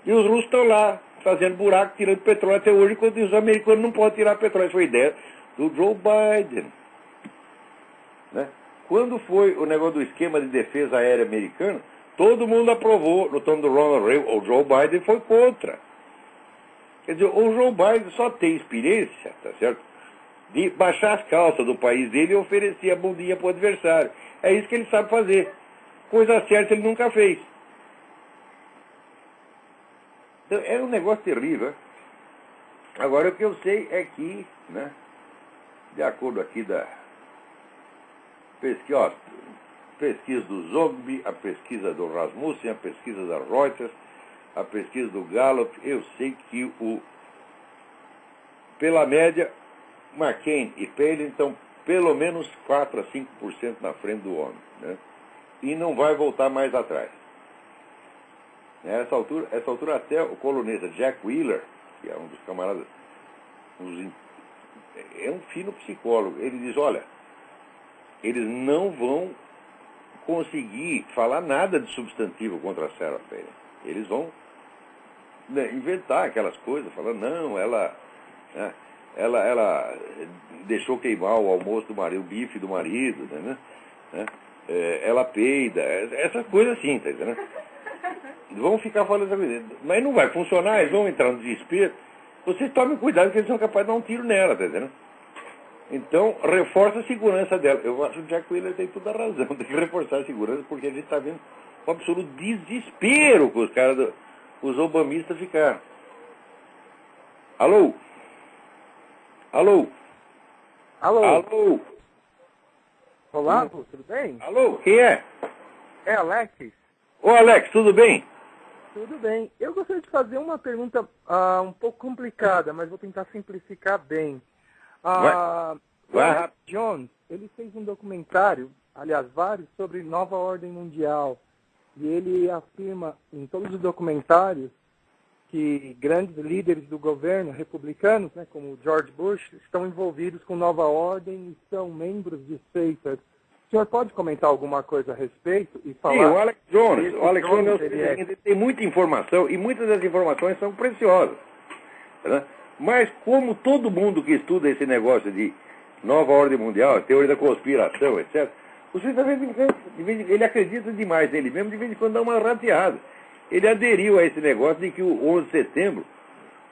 E os russos estão lá, fazendo buraco, tirando petróleo até hoje, enquanto os americanos não podem tirar petróleo. Essa foi a ideia do Joe Biden. Né? Quando foi o negócio do esquema de defesa aérea americano, todo mundo aprovou, no tom do Ronald Reagan, o Joe Biden foi contra. Quer dizer, o Joe Biden só tem experiência, tá certo? De baixar as calças do país dele e oferecer a bundinha para o adversário. É isso que ele sabe fazer. Coisa certa ele nunca fez. Então, é um negócio terrível. Né? Agora, o que eu sei é que, né, de acordo aqui da pesquisa do Zogby, a pesquisa do Rasmussen, a pesquisa da Reuters, a pesquisa do Gallup, eu sei que pela média, McCain e Palin estão pelo menos 4 a 5% na frente do homem. Né? E não vai voltar mais atrás. Nessa altura até o colunista Jack Wheeler, que é um dos camaradas, é um fino psicólogo, ele diz, olha, eles não vão conseguir falar nada de substantivo contra a Sarah Palin. Eles vão, né, inventar aquelas coisas, falando, não, ela deixou queimar o almoço do marido, o bife do marido, né? Ela peida, essas coisas assim, tá entendendo? Vão ficar falando essa coisa. Mas não vai funcionar, eles vão entrar no desespero. Vocês tomem cuidado que eles são capazes de dar um tiro nela, tá entendendo? Então, reforça a segurança dela. Eu acho que o Jack Wheeler tem toda a razão, tem que reforçar a segurança, porque a gente está vendo um absoluto desespero que os caras, os obamistas ficaram. Alô? Alô? Alô? Alô? Olá, tudo bem? Alô, quem é? É Alex? Ô Alex, tudo bem? Tudo bem. Eu gostaria de fazer uma pergunta um pouco complicada, mas vou tentar simplificar bem. O Alex Jones, ele fez um documentário, aliás, vários, sobre nova ordem mundial. E ele afirma em todos os documentários que grandes líderes do governo, republicanos, né, como George Bush, estão envolvidos com nova ordem e são membros de seitas. O senhor pode comentar alguma coisa a respeito e falar? Sim, o Alex Jones. O Alex Jones, Jones ele tem muita informação e muitas das informações são preciosas. Né? Mas como todo mundo que estuda esse negócio de nova ordem mundial, teoria da conspiração, etc., você está vendo, ele acredita demais nele mesmo, de vez em quando dá uma rateada. Ele aderiu a esse negócio de que o 11 de setembro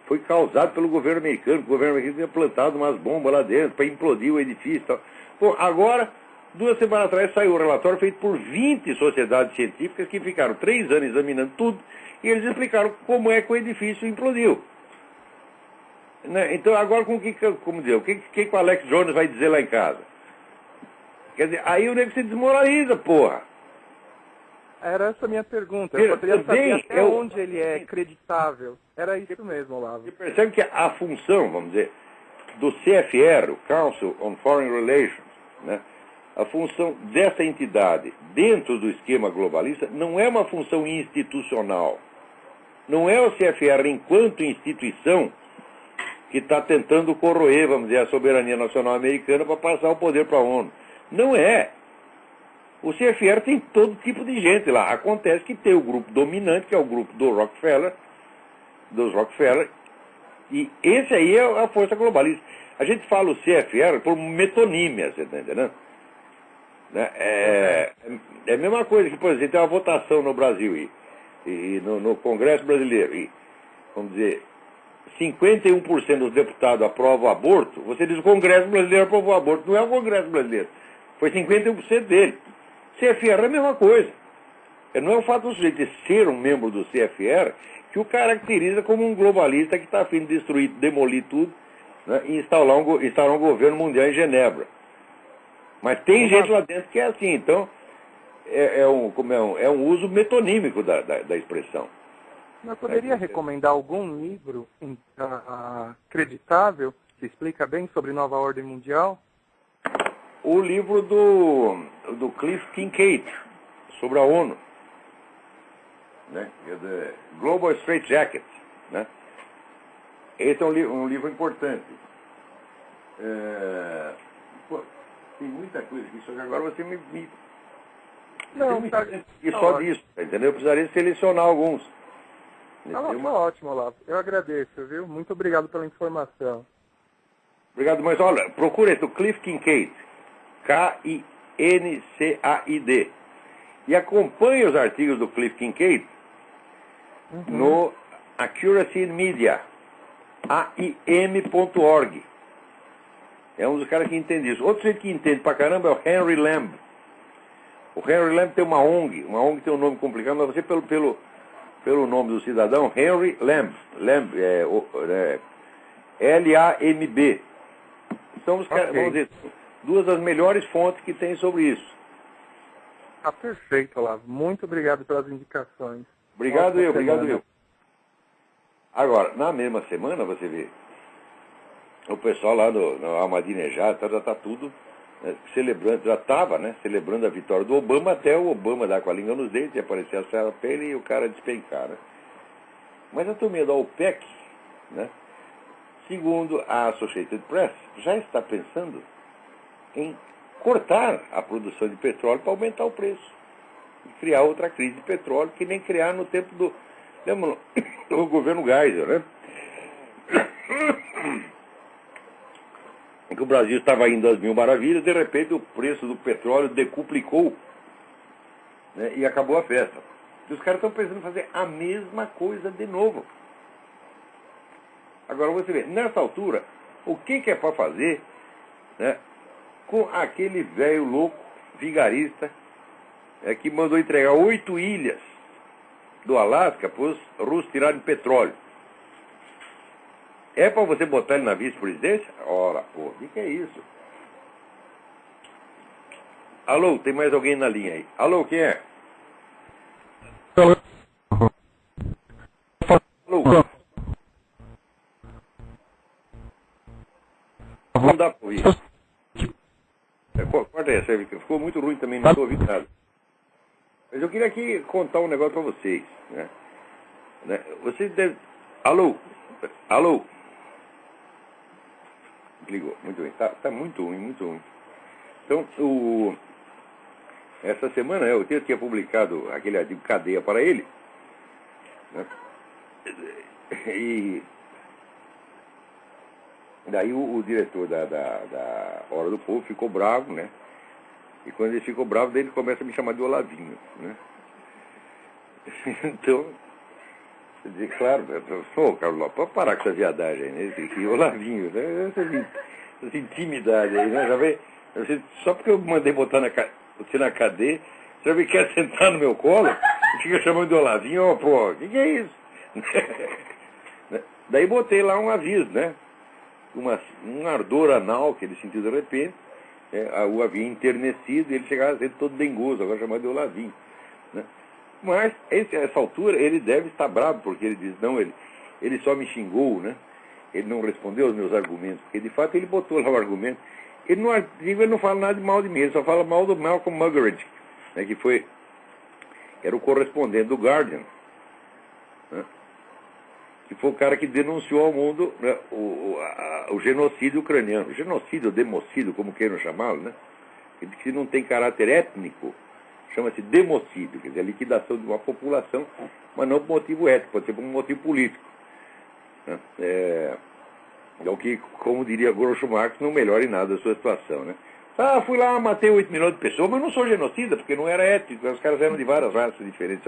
foi causado pelo governo americano, que o governo americano tinha plantado umas bombas lá dentro para implodir o edifício e tal. Bom, agora, 2 semanas atrás, saiu um relatório feito por 20 sociedades científicas que ficaram 3 anos examinando tudo e eles explicaram como é que o edifício implodiu. Né? Então, agora, o que o Alex Jones vai dizer lá em casa? Quer dizer, aí o nego se desmoraliza, porra. Era essa a minha pergunta. Eu poderia saber até onde ele é acreditável. Era isso mesmo, Olavo. Você percebe que a função, vamos dizer, do CFR, o Council on Foreign Relations, né, a função dessa entidade dentro do esquema globalista não é uma função institucional. Não é o CFR enquanto instituição que está tentando corroer, vamos dizer, a soberania nacional americana para passar o poder para a ONU. Não é. O CFR tem todo tipo de gente lá. Acontece que tem o grupo dominante, que é o grupo dos Rockefeller, e esse aí é a força globalista. A gente fala o CFR por metonímia, você está entendendo? É a mesma coisa que, por exemplo, tem uma votação no Brasil e no Congresso brasileiro, e, vamos dizer, 51% dos deputados aprovam o aborto. Você diz o Congresso brasileiro aprovou o aborto. Não é o Congresso brasileiro. Foi 51% dele. CFR é a mesma coisa. Não é o fato do sujeito ser um membro do CFR que o caracteriza como um globalista que está a fim de destruir, demolir tudo, né, e instaurar um governo mundial em Genebra. Mas tem gente lá dentro que é assim. Então, é um uso metonímico da expressão. Eu poderia recomendar algum livro acreditável que explica bem sobre nova ordem mundial? O livro do Cliff Kincaid, sobre a ONU, né? Global Straight Jacket, né? Esse é um livro importante. Tem muita coisa aqui, só que agora você me Não, tá só disso, entendeu? Eu precisaria selecionar alguns. Tá ótimo, Olavo. Eu agradeço, viu? Muito obrigado pela informação. Obrigado, mas olha, procura esse, o Cliff Kincaid, Kincaid, e acompanhe os artigos do Cliff Kincaid no Accuracy in Media, aim.org. É um dos caras que entende isso. Outro jeito que entende pra caramba é o Henry Lamb. O Henry Lamb tem uma ONG tem um nome complicado, mas você pelo nome do cidadão, Henry Lamb. Lamb L-A-M-B. São os caras, vamos dizer, duas das melhores fontes que tem sobre isso. Ah, perfeito, Olavo. Muito obrigado pelas indicações. Obrigado eu. Agora, na mesma semana, você vê, o pessoal lá no Ahmadinejad já está tudo, né, celebrando, já estava, né, celebrando a vitória do Obama, até o Obama dar com a língua nos dentes, e aparecer a Sarah Palin e o cara despencar, né? Mas a turminha da OPEC, né, segundo a Associated Press, já está pensando em cortar a produção de petróleo para aumentar o preço. E criar outra crise de petróleo, que nem criar no tempo do governo Geisel, né? Que o Brasil estava indo às mil maravilhas, de repente o preço do petróleo decuplicou, né, e acabou a festa. E os caras estão pensando em fazer a mesma coisa de novo. Agora você vê, nessa altura, o que é para fazer, né, com aquele velho louco, vigarista, que mandou entregar 8 ilhas do Alasca para os russos tirarem petróleo? É para você botar ele na vice-presidência? Ora, pô, o que é isso? Alô, tem mais alguém na linha aí? Alô, quem é? Alô? Não dá para ouvir. Corta essa, ficou muito ruim também, não estou ouvindo nada. Mas eu queria aqui contar um negócio para vocês, né? Vocês devem... Alô? Alô? Ligou, muito bem. Tá muito ruim, muito ruim. Então, essa semana eu tinha publicado aquele artigo Cadeia para ele, né? E daí o diretor da Hora do Povo ficou bravo, né? E quando ele ficou bravo, daí ele começa a me chamar de Olavinho, né? Então, quer dizer, claro, Carlos, pode parar com essa viadagem aí, né? Esse Olavinho, né? Essa intimidade aí, né? Já vê, só porque eu mandei botar você na cadeia, você já me quer sentar no meu colo e fica chamando de Olavinho, ó, pô, o que é isso? Daí botei lá um aviso, né? Um ardor anal que ele sentiu de repente, o havia enternecido e ele chegava a ser todo dengoso, agora chamado de Olavinho, né? Mas, essa altura, ele deve estar bravo, porque ele diz, não, ele só me xingou, né? Ele não respondeu aos meus argumentos, porque de fato ele botou lá o argumento. Ele não fala nada de mal de mim, ele só fala mal do Malcolm Muggeridge, né, que era o correspondente do Guardian, né, que foi o cara que denunciou ao mundo, né, o genocídio ucraniano. Genocídio, democídio, como queiram chamá-lo, né? Que não tem caráter étnico, chama-se democídio, quer dizer, a liquidação de uma população, mas não por motivo étnico, pode ser por um motivo político. Né? É o que, como diria Groucho Marx, não melhora em nada a sua situação, né? Fui lá, matei 8 milhões de pessoas, mas não sou genocida, porque não era étnico, os caras eram de várias raças diferentes,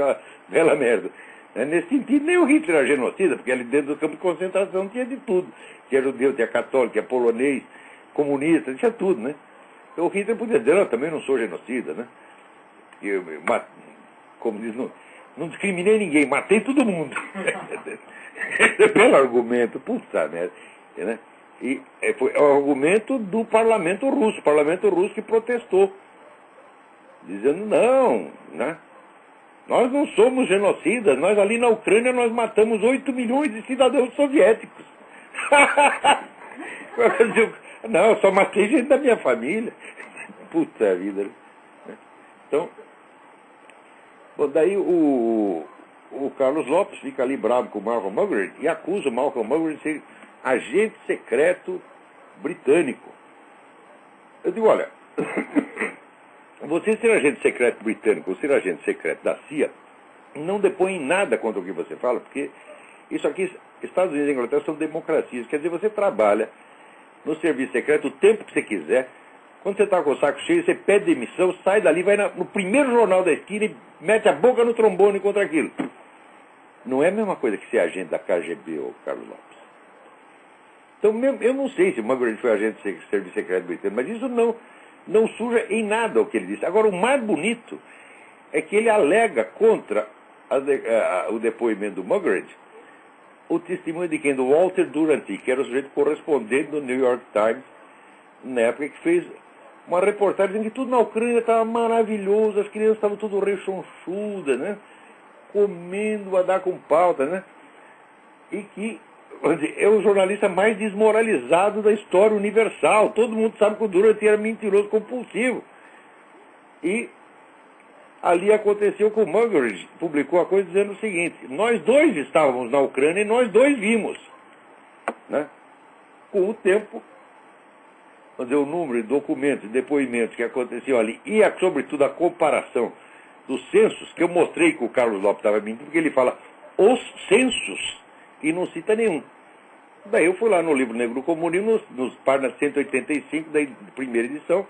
bela merda. Nesse sentido, nem o Hitler era genocida, porque ali dentro do campo de concentração tinha de tudo. Tinha judeu, tinha católico, tinha polonês, comunista, tinha tudo, né? Então o Hitler podia dizer, eu também não sou genocida, né? Como diz, não discriminei ninguém, matei todo mundo. Belo argumento, puta merda. Né? E foi o argumento do parlamento russo que protestou, dizendo, não, né? Nós não somos genocidas, nós ali na Ucrânia nós matamos 8 milhões de cidadãos soviéticos. Não, eu só matei gente da minha família. Puta vida. Então, bom, daí o Carlos Lopes fica ali bravo com o Malcolm Muggeridge e acusa o Malcolm Muggeridge de ser agente secreto britânico. Eu digo, olha, você ser agente secreto britânico ou ser agente secreto da CIA não depõe em nada contra o que você fala, porque isso aqui, Estados Unidos e Inglaterra são democracias, quer dizer, você trabalha no serviço secreto o tempo que você quiser. Quando você está com o saco cheio, você pede demissão, sai dali, vai no primeiro jornal da esquina e mete a boca no trombone contra aquilo. Não é a mesma coisa que ser agente da KGB, ou Carlos Lopes. Então, eu não sei se o Muggeridge foi agente de serviço secreto britânico, mas isso não suja em nada o que ele disse. Agora, o mais bonito é que ele alega contra o depoimento do Muggeridge o testemunho de quem? Do Walter Duranty, que era o sujeito correspondente do New York Times, na época que fez uma reportagem dizendo que tudo na Ucrânia estava maravilhoso, as crianças estavam tudo rechonchudas, né? Comendo a dar com pauta, né? E que é o jornalista mais desmoralizado da história universal. Todo mundo sabe que o Duranty era mentiroso compulsivo. E ali aconteceu que o Muggeridge publicou a coisa dizendo o seguinte: nós dois estávamos na Ucrânia e nós dois vimos, né? Com o tempo, vamos dizer, o número de documentos e depoimentos que aconteciam ali e, sobretudo, a comparação dos censos, que eu mostrei que o Carlos Lopes estava mentindo, porque ele fala os censos e não cita nenhum. Daí eu fui lá no Livro Negro do Comunismo, nos páginas 185 da primeira edição,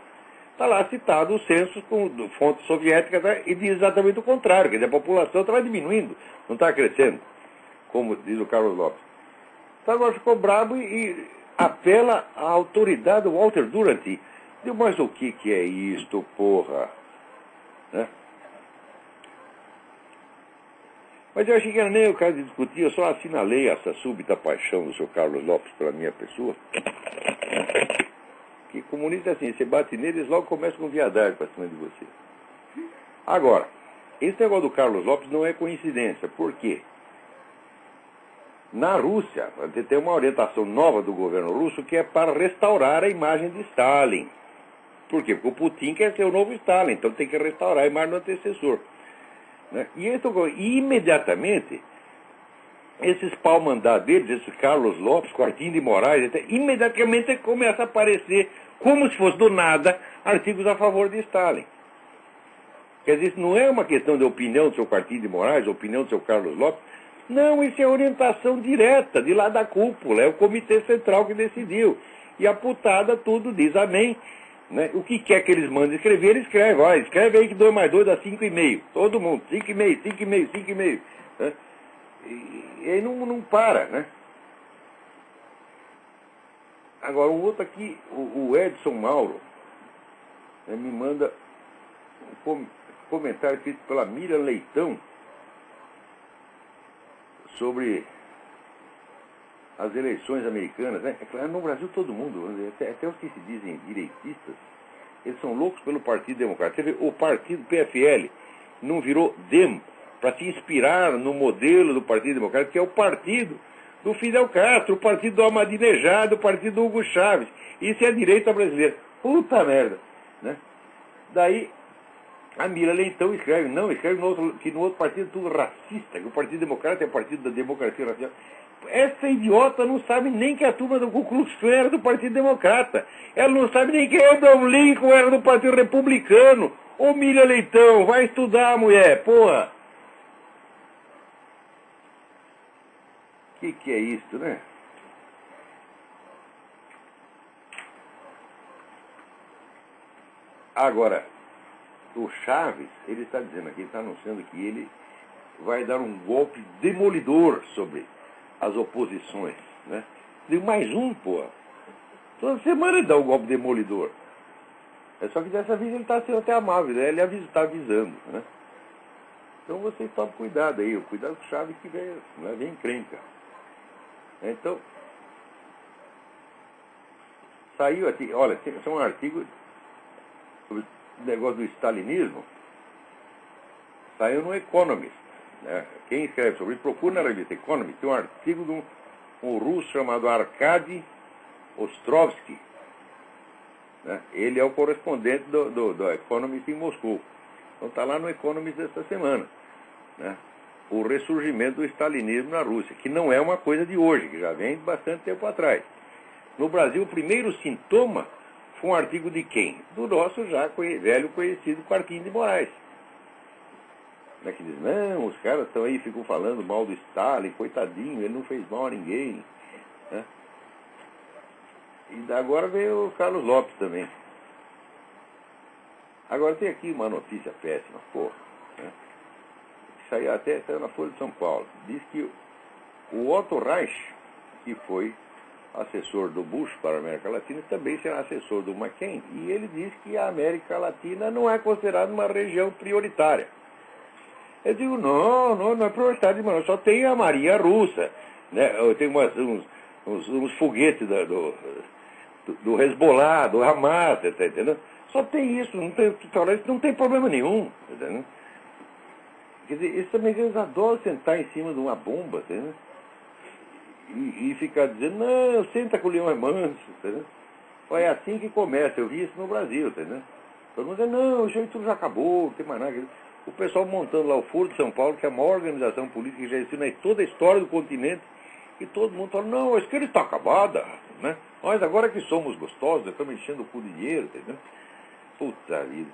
está lá citado os censos com fontes soviéticas, né, e diz exatamente o contrário, quer dizer, a população estava diminuindo, não estava crescendo, como diz o Carlos Lopes. Então agora ficou brabo e apela à autoridade do Walter Duranty. Digo, mas o que é isto, porra? Né? Mas eu achei que era nem o caso de discutir, eu só assinalei essa súbita paixão do seu Carlos Lopes pela minha pessoa. Que comunista é assim, você bate neles, logo começa com viadagem para cima de você. Agora, esse negócio do Carlos Lopes não é coincidência. Por quê? Na Rússia, tem uma orientação nova do governo russo que é para restaurar a imagem de Stalin. Por quê? Porque o Putin quer ser o novo Stalin, então tem que restaurar a imagem do antecessor. Né? E imediatamente, esses pau-mandados deles, esses Carlos Lopes, Quartinho de Moraes, imediatamente começa a aparecer, como se fosse do nada, artigos a favor de Stalin. Quer dizer, isso não é uma questão de opinião do seu Quartinho de Moraes, opinião do seu Carlos Lopes. Não, isso é orientação direta, de lá da cúpula, é o Comitê Central que decidiu. E a putada tudo diz amém. Né? O que quer que eles mandem escrever, ele escreve. Olha, escreve aí que 2 mais 2 dá 5,5. Todo mundo, 5,5, 5,5, 5,5. Né? E aí não para, né? Agora, um outro aqui, o Edson Mauro, né, me manda um comentário feito pela Miriam Leitão sobre as eleições americanas, né? É claro, no Brasil todo mundo, até os que se dizem direitistas, eles são loucos pelo Partido Democrata. Você vê, o partido PFL não virou DEM para se inspirar no modelo do Partido Democrata, que é o partido do Fidel Castro, o partido do Ahmadinejad, o partido do Hugo Chávez. Isso é a direita brasileira. Puta merda, né? Daí, A Mira Leitão escreve que no outro partido é tudo racista, que o Partido Democrata é o partido da democracia racial. Essa idiota não sabe nem que a turma do Ku Klux Klan era do Partido Democrata. Ela não sabe nem que Abraham Lincoln era do Partido Republicano. Ô Mira Leitão, vai estudar, mulher, porra. Que é isso, né? Agora, o Chaves, ele está dizendo aqui, está anunciando que ele vai dar um golpe demolidor sobre as oposições, né? Deu mais um, pô. Toda semana ele dá um golpe demolidor. É só que dessa vez ele está sendo até amável, né? Ele está avisando, né? Então vocês tomem cuidado aí, cuidado com o Chaves que vem encrenca. Então, saiu aqui, olha, tem um artigo sobre o negócio do stalinismo, saiu no Economist, né? Quem escreve sobre isso, procura na revista Economist, tem um artigo de um russo chamado Arkady Ostrovsky, né? Ele é o correspondente do Economist em Moscou. Então está lá no Economist desta semana, né? O ressurgimento do stalinismo na Rússia, que não é uma coisa de hoje, que já vem de bastante tempo atrás. No Brasil, o primeiro sintoma foi um artigo de quem? Do nosso já velho conhecido Quarquinho de Moraes. Né, que diz, não, os caras estão aí, ficam falando mal do Stalin, coitadinho, ele não fez mal a ninguém. Né? E agora veio o Carlos Lopes também. Agora tem aqui uma notícia péssima, porra. Né? Saiu na Folha de São Paulo. Diz que o Otto Reich, que foi assessor do Bush para a América Latina, também será assessor do McCain. E ele diz que a América Latina não é considerada uma região prioritária. Eu digo, não é prioritária, mas só tem a Marinha Russa. Né? Tem uns foguetes do Hezbollah, do Hamas, tá entendendo? Só tem isso, não tem problema nenhum. Tá entendendo? Quer dizer, esses americanos adoram sentar em cima de uma bomba, entendeu? E ficar dizendo, não, senta que o leão é manso, entendeu? É assim que começa, eu vi isso no Brasil, entendeu? Todo mundo diz, não, isso aí tudo já acabou, não tem mais nada. O pessoal montando lá o Foro de São Paulo, que é a maior organização política que já existe em toda a história do continente, e todo mundo fala, não, a esquerda está acabada, né? Nós agora que somos gostosos, estamos enchendo o cu de dinheiro, entendeu? Puta vida.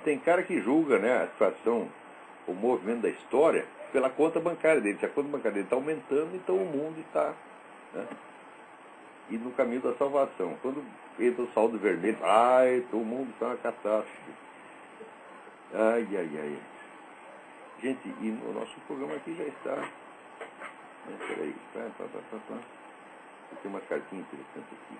Tem cara que julga, né, a situação, o movimento da história pela conta bancária dele. Se a conta bancária dele está aumentando, então o mundo está, né, e no caminho da salvação. Quando entra o saldo vermelho, o mundo está uma catástrofe. Ai. Gente, e o nosso programa aqui já está. Peraí. Tem uma cartinha interessante aqui.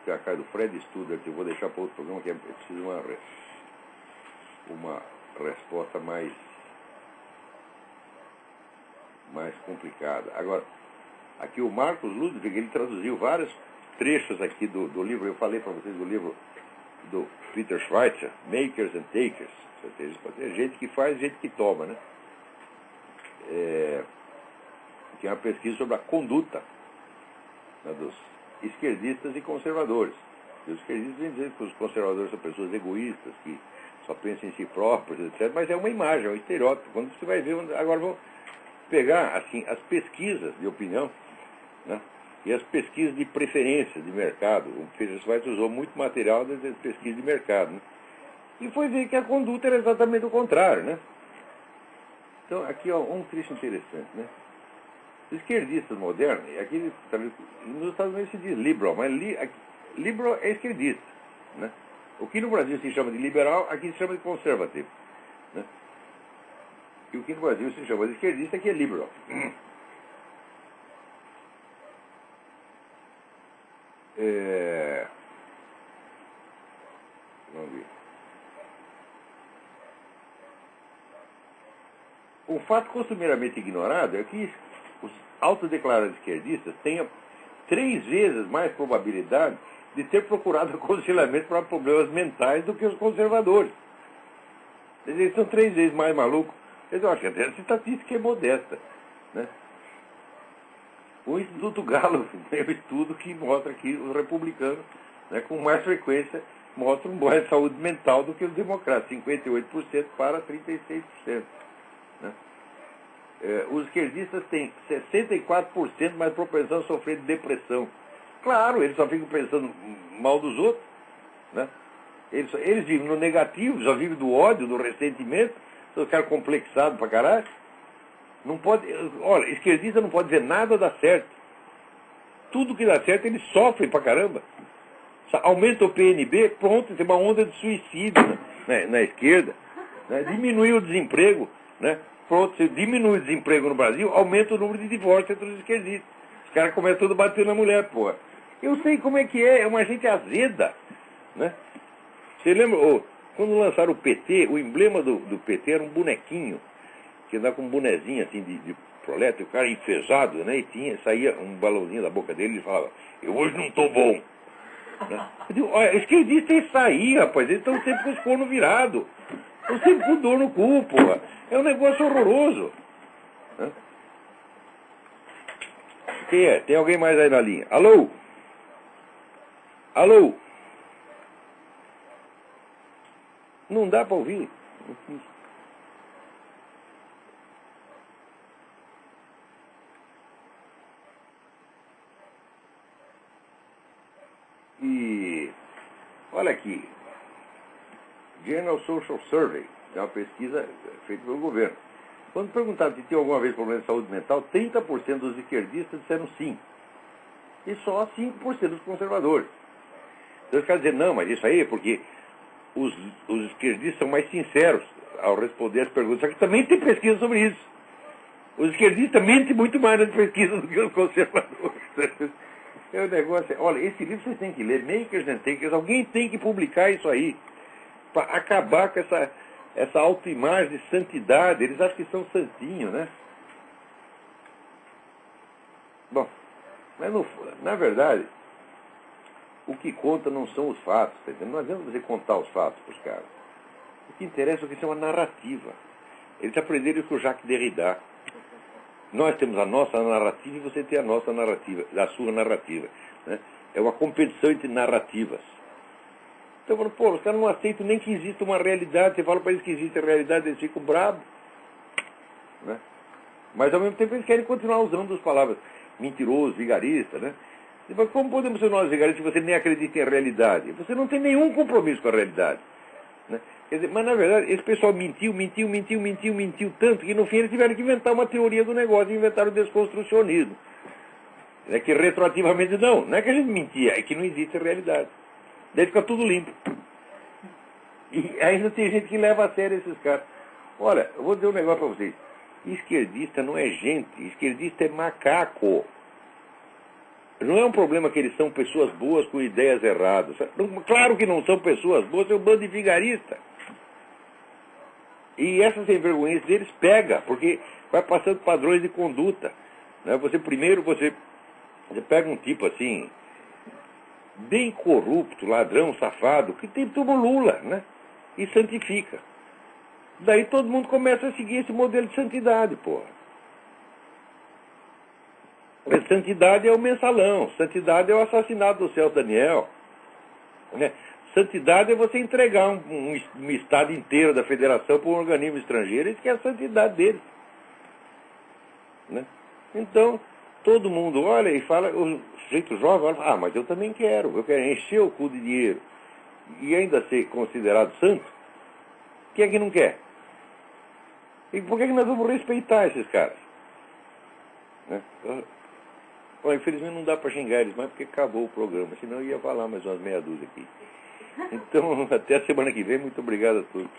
Que é a cara do Fred Studart, eu vou deixar para outro programa, que é preciso uma resposta mais complicada. Agora, aqui o Marcos Ludwig, ele traduziu vários trechos aqui do livro, eu falei para vocês do livro do Peter Schweitzer, Makers and Takers, ou seja, gente que faz, gente que toma, né? Que é uma pesquisa sobre a conduta, né, dos esquerdistas e conservadores. E os esquerdistas vêm dizer que os conservadores são pessoas egoístas, que só pensam em si próprios, etc. Mas é uma imagem, é um estereótipo. Quando você vai ver, agora vamos pegar assim, as pesquisas de opinião, né, e as pesquisas de preferência de mercado. O Peter Schweitzer usou muito material das pesquisas de mercado, né, e foi ver que a conduta era exatamente o contrário, né? Então, aqui ó, um trecho interessante, né? Os esquerdistas modernos, aqui nos Estados Unidos se diz liberal, mas liberal é esquerdista, né? O que no Brasil se chama de liberal, aqui se chama de conservativo, né? E o que no Brasil se chama de esquerdista, aqui é liberal. Vamos ver. Um fato costumeiramente ignorado é que os autodeclarados esquerdistas tenham 3 vezes mais probabilidade de ter procurado aconselhamento para problemas mentais do que os conservadores. Eles são 3 vezes mais malucos. Eu acho que até essa estatística é modesta, né? O Instituto Gallup tem um estudo que mostra que os republicanos né, com mais frequência mostram boa saúde mental do que os democratas, 58% para 36%. Né? Os esquerdistas têm 64% mais propensão a sofrer de depressão. Claro, eles só ficam pensando mal dos outros. Né? Eles vivem no negativo, já vivem do ódio, do ressentimento, são caras complexados pra caralho. Não pode, olha, esquerdista não pode dizer nada dá certo. Tudo que dá certo, eles sofrem pra caramba. Aumenta o PNB, pronto, tem uma onda de suicídio na esquerda. Né? Diminui o desemprego, né? Pronto, se diminui o desemprego no Brasil, aumenta o número de divórcios entre os esquerdistas. Os caras começam tudo a bater na mulher, porra. Eu sei como é que é uma gente azeda. Né? Você lembra, quando lançaram o PT, o emblema do PT era um bonequinho, que andava com um bonezinho assim de proleta, o cara enfesado, né? E saía um balãozinho da boca dele e falava, eu hoje não estou bom. Né? Eu digo, olha, esquerdista é isso aí, rapaz, eles estão sempre com os cornos virados. Estão sempre com dor no cu, porra. É um negócio horroroso. Né? Quem é? Tem alguém mais aí na linha? Alô? Alô? Não dá para ouvir. E olha aqui, General Social Survey, é uma pesquisa feita pelo governo. Quando perguntaram se tinha alguma vez problema de saúde mental, 30% dos esquerdistas disseram sim. E só 5% dos conservadores. Então os caras dizem, não, mas isso aí é porque os esquerdistas são mais sinceros ao responder as perguntas. Só que também tem pesquisa sobre isso. Os esquerdistas mentem muito mais nas pesquisas do que os conservadores. É um negócio. Olha, esse livro vocês têm que ler, Makers and Takers. Alguém tem que publicar isso aí, para acabar com essa autoimagem de santidade. Eles acham que são santinhos, né? Bom, mas na verdade, o que conta não são os fatos, tá entendendo? Não adianta você contar os fatos para os caras. O que interessa é que isso é uma narrativa. Eles aprenderam isso com o Jacques Derrida. Nós temos a nossa narrativa e você tem a nossa narrativa, a sua narrativa. Né? É uma competição entre narrativas. Então, pô, os caras não aceitam nem que exista uma realidade. Você fala para eles que existe a realidade, eles ficam bravos. Né? Mas, ao mesmo tempo, eles querem continuar usando as palavras mentiroso, vigarista. Né? Mas como podemos ser nós vigaristas se você nem acredita em realidade? Você não tem nenhum compromisso com a realidade. Né? Quer dizer, mas, na verdade, esse pessoal mentiu tanto que, no fim, eles tiveram que inventar uma teoria do negócio e inventaram o desconstrucionismo. É que, retroativamente, não é que a gente mentia, é que não existe realidade. Daí fica tudo limpo. E ainda tem gente que leva a sério esses caras. Olha, eu vou dizer um negócio para vocês. Esquerdista não é gente, esquerdista é macaco. Não é um problema que eles são pessoas boas com ideias erradas. Claro que não são pessoas boas, é um bando de vigarista. E essa sem vergonha deles pega, porque vai passando padrões de conduta. Né? Você pega um tipo assim, bem corrupto, ladrão, safado, que tem tudo Lula, né? E santifica. Daí todo mundo começa a seguir esse modelo de santidade, porra. Santidade é o mensalão, santidade é o assassinato do Celso Daniel. Né? Santidade é você entregar um estado inteiro da federação para um organismo estrangeiro, isso que é a santidade dele. Né? Então, todo mundo olha e fala, o sujeito jovem olha, mas eu também quero encher o cu de dinheiro e ainda ser considerado santo. Quem é que não quer? E por que nós vamos respeitar esses caras? Né? Olha, infelizmente não dá para xingar eles mais porque acabou o programa, senão eu ia falar mais umas meia dúzia aqui. Então, até a semana que vem, muito obrigado a todos.